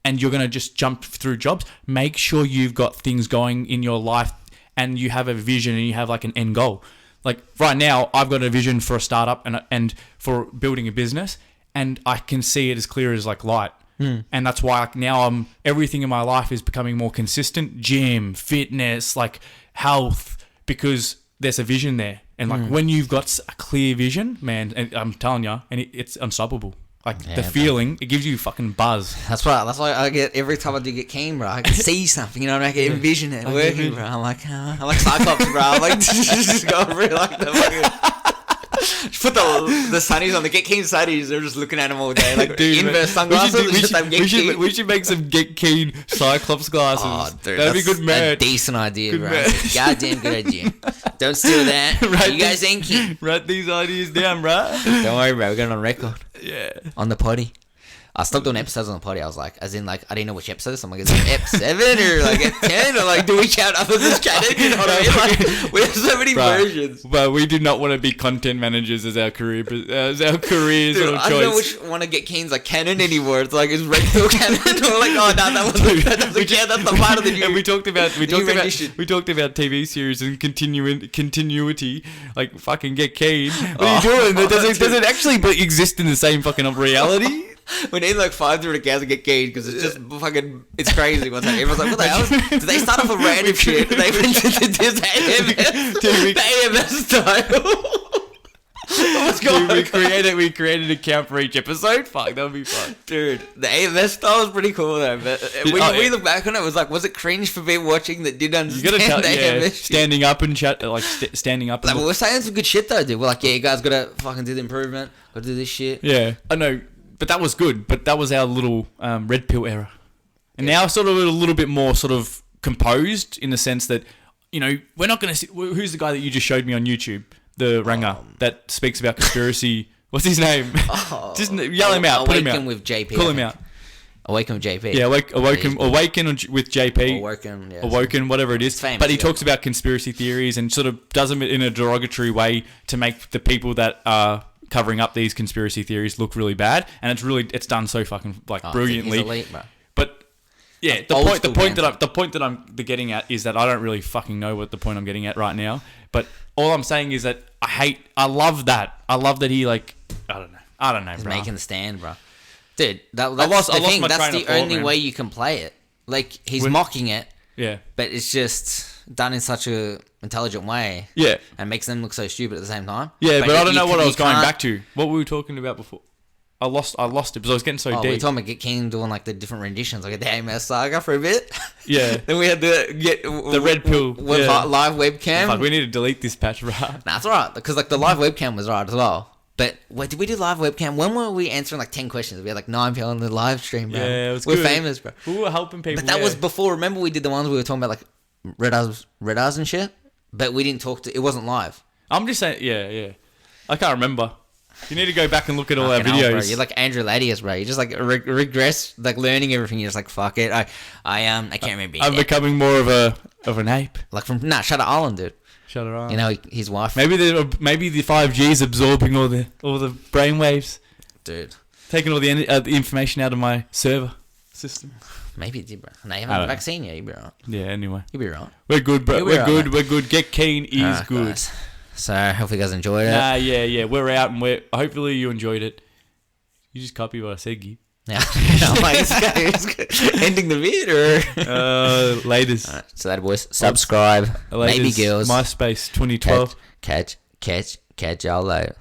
Speaker 1: And you're going to just jump through jobs, make sure you've got things going in your life and you have a vision and you have like an end goal. Like right now, I've got a vision for a startup and for building a business and I can see it as clear as like light. And that's why like now everything in my life is becoming more consistent. Gym, fitness, like health, because there's a vision there. And like when you've got a clear vision, man, and I'm telling you, and it's unstoppable. Like the feeling, it gives you fucking buzz.
Speaker 2: That's why I get every time I do get keen, bro. I can see something, you know what I mean? I can envision it working, bro. I'm like Cyclops, bro. I'm like just go over it like the fucking. Just put the sunnies on the Get Keen sunnies. They're just looking at them all day, like dude, inverse sunglasses.
Speaker 1: We should make some Get Keen Cyclops glasses. Oh, dude, that'd be good merch.
Speaker 2: A decent idea, bro. Goddamn good idea. Don't steal that. You guys ain't keen.
Speaker 1: Write these ideas down, bro.
Speaker 2: Don't worry, bro. We're going on record.
Speaker 1: Yeah.
Speaker 2: On the potty. I stopped doing episodes on the potty. I was like, as in, like, I didn't know which episodes. I'm like, is it Ep 7 or like Ep 10? Or like, do we count others as canon? You know what I mean? Like, we have so many versions.
Speaker 1: But we do not want to be content managers as our career, as our careers
Speaker 2: Dude,
Speaker 1: sort of choice.
Speaker 2: I don't know which one to get Keen's like canon anymore. It's like, is Red Pill canon? Or like, oh, no, that wasn't. That doesn't count. That's the part of the new.
Speaker 1: And we talked about TV series and continuity. Like, fucking Get Keen. What are you doing? Does it actually exist in the same fucking reality?
Speaker 2: We need like 500 accounts to get keyed because it's just fucking, it's crazy what's happening. Everyone's like, what the hell? Did they start off a random shit? They went to this AMS, the AMS style. What's going on?
Speaker 1: We created an account for each episode. Fuck, that would be fun.
Speaker 2: Dude, the AMS style was pretty cool though. But when we look back on it, it was like, was it cringe for people watching that didn't understand the AMS shit?
Speaker 1: Standing up and chat, like standing up.
Speaker 2: Like, we're saying some good shit though, dude. We're like, yeah, you guys gotta fucking do the improvement. Gotta do this shit.
Speaker 1: Yeah, I know. But that was good. But that was our little red pill era. And now sort of a little bit more sort of composed in the sense that, you know, we're not going to see... Who's the guy that you just showed me on YouTube? The Ranger that speaks about conspiracy. What's his name? Just yell him out. Put him out.
Speaker 2: Awaken with JP.
Speaker 1: Call him out.
Speaker 2: Awaken with JP.
Speaker 1: Yeah, Awaken with JP.
Speaker 2: Awoken, yeah.
Speaker 1: Awoken, whatever it is.
Speaker 2: Famous,
Speaker 1: but he talks about conspiracy theories and sort of does them in a derogatory way to make the people that are covering up these conspiracy theories look really bad. And it's done so fucking brilliantly.
Speaker 2: He's elite, bro.
Speaker 1: But yeah, the point that I'm getting at is that I don't really fucking know what the point I'm getting at right now. But all I'm saying is that I love that. I love that he I don't know,
Speaker 2: He's
Speaker 1: bro.
Speaker 2: making the stand, bro. Dude, that's
Speaker 1: I lost my
Speaker 2: that's
Speaker 1: train
Speaker 2: the
Speaker 1: of thought,
Speaker 2: only
Speaker 1: man.
Speaker 2: way you can play it. Like, he's mocking it,
Speaker 1: Yeah.
Speaker 2: but it's just done in such a intelligent way.
Speaker 1: Yeah.
Speaker 2: And makes them look so stupid at the same time.
Speaker 1: Yeah, but I don't know what I was going
Speaker 2: can't-
Speaker 1: back to. What were we talking about before? I lost it because I was getting so
Speaker 2: We were
Speaker 1: deep.
Speaker 2: talking about King doing like the different renditions, like a AMS saga for a bit.
Speaker 1: Yeah.
Speaker 2: Then we had to get
Speaker 1: The red pill.
Speaker 2: with
Speaker 1: Yeah.
Speaker 2: live webcam.
Speaker 1: Fuck, we need to delete this patch, right?
Speaker 2: Nah, that's alright, because like the live webcam was right as well. But wait, did we do live webcam? When were we answering like 10 questions? We had like 9 people on the live stream, bro.
Speaker 1: Yeah, it was
Speaker 2: We're
Speaker 1: good.
Speaker 2: famous, bro.
Speaker 1: We were helping people.
Speaker 2: But that was before. Remember, we did the ones we were talking about, like red eyes and shit. But we didn't talk to. It wasn't live.
Speaker 1: I'm just saying, yeah. I can't remember. You need to go back and look at all our
Speaker 2: Fucking hell,
Speaker 1: videos.
Speaker 2: bro. You're like Andrew Ladius, bro. You just like regress, like learning everything. You're just like, fuck it. I can't remember.
Speaker 1: I'm becoming more of an ape.
Speaker 2: Like from Shutter Island, dude.
Speaker 1: Shut her up.
Speaker 2: You know, his wife.
Speaker 1: Maybe the 5G is absorbing all the brainwaves,
Speaker 2: Dude.
Speaker 1: taking all the information out of my server system.
Speaker 2: Maybe it did, bro. No, you haven't had the vaccine yet. You'll be right.
Speaker 1: Yeah. Anyway,
Speaker 2: You'll be right.
Speaker 1: we're good, bro.
Speaker 2: You'll be
Speaker 1: We're
Speaker 2: right,
Speaker 1: good.
Speaker 2: mate.
Speaker 1: We're good. Get keen is
Speaker 2: Alright,
Speaker 1: good.
Speaker 2: guys. So hopefully you guys enjoyed it.
Speaker 1: Yeah. We're out, and hopefully you enjoyed it. You just copy what I said, Gee.
Speaker 2: Yeah. I'm like, ending the vid or
Speaker 1: Latest.
Speaker 2: Alright, so that boys. Subscribe. Maybe girls.
Speaker 1: MySpace 2012.
Speaker 2: Catch y'all later.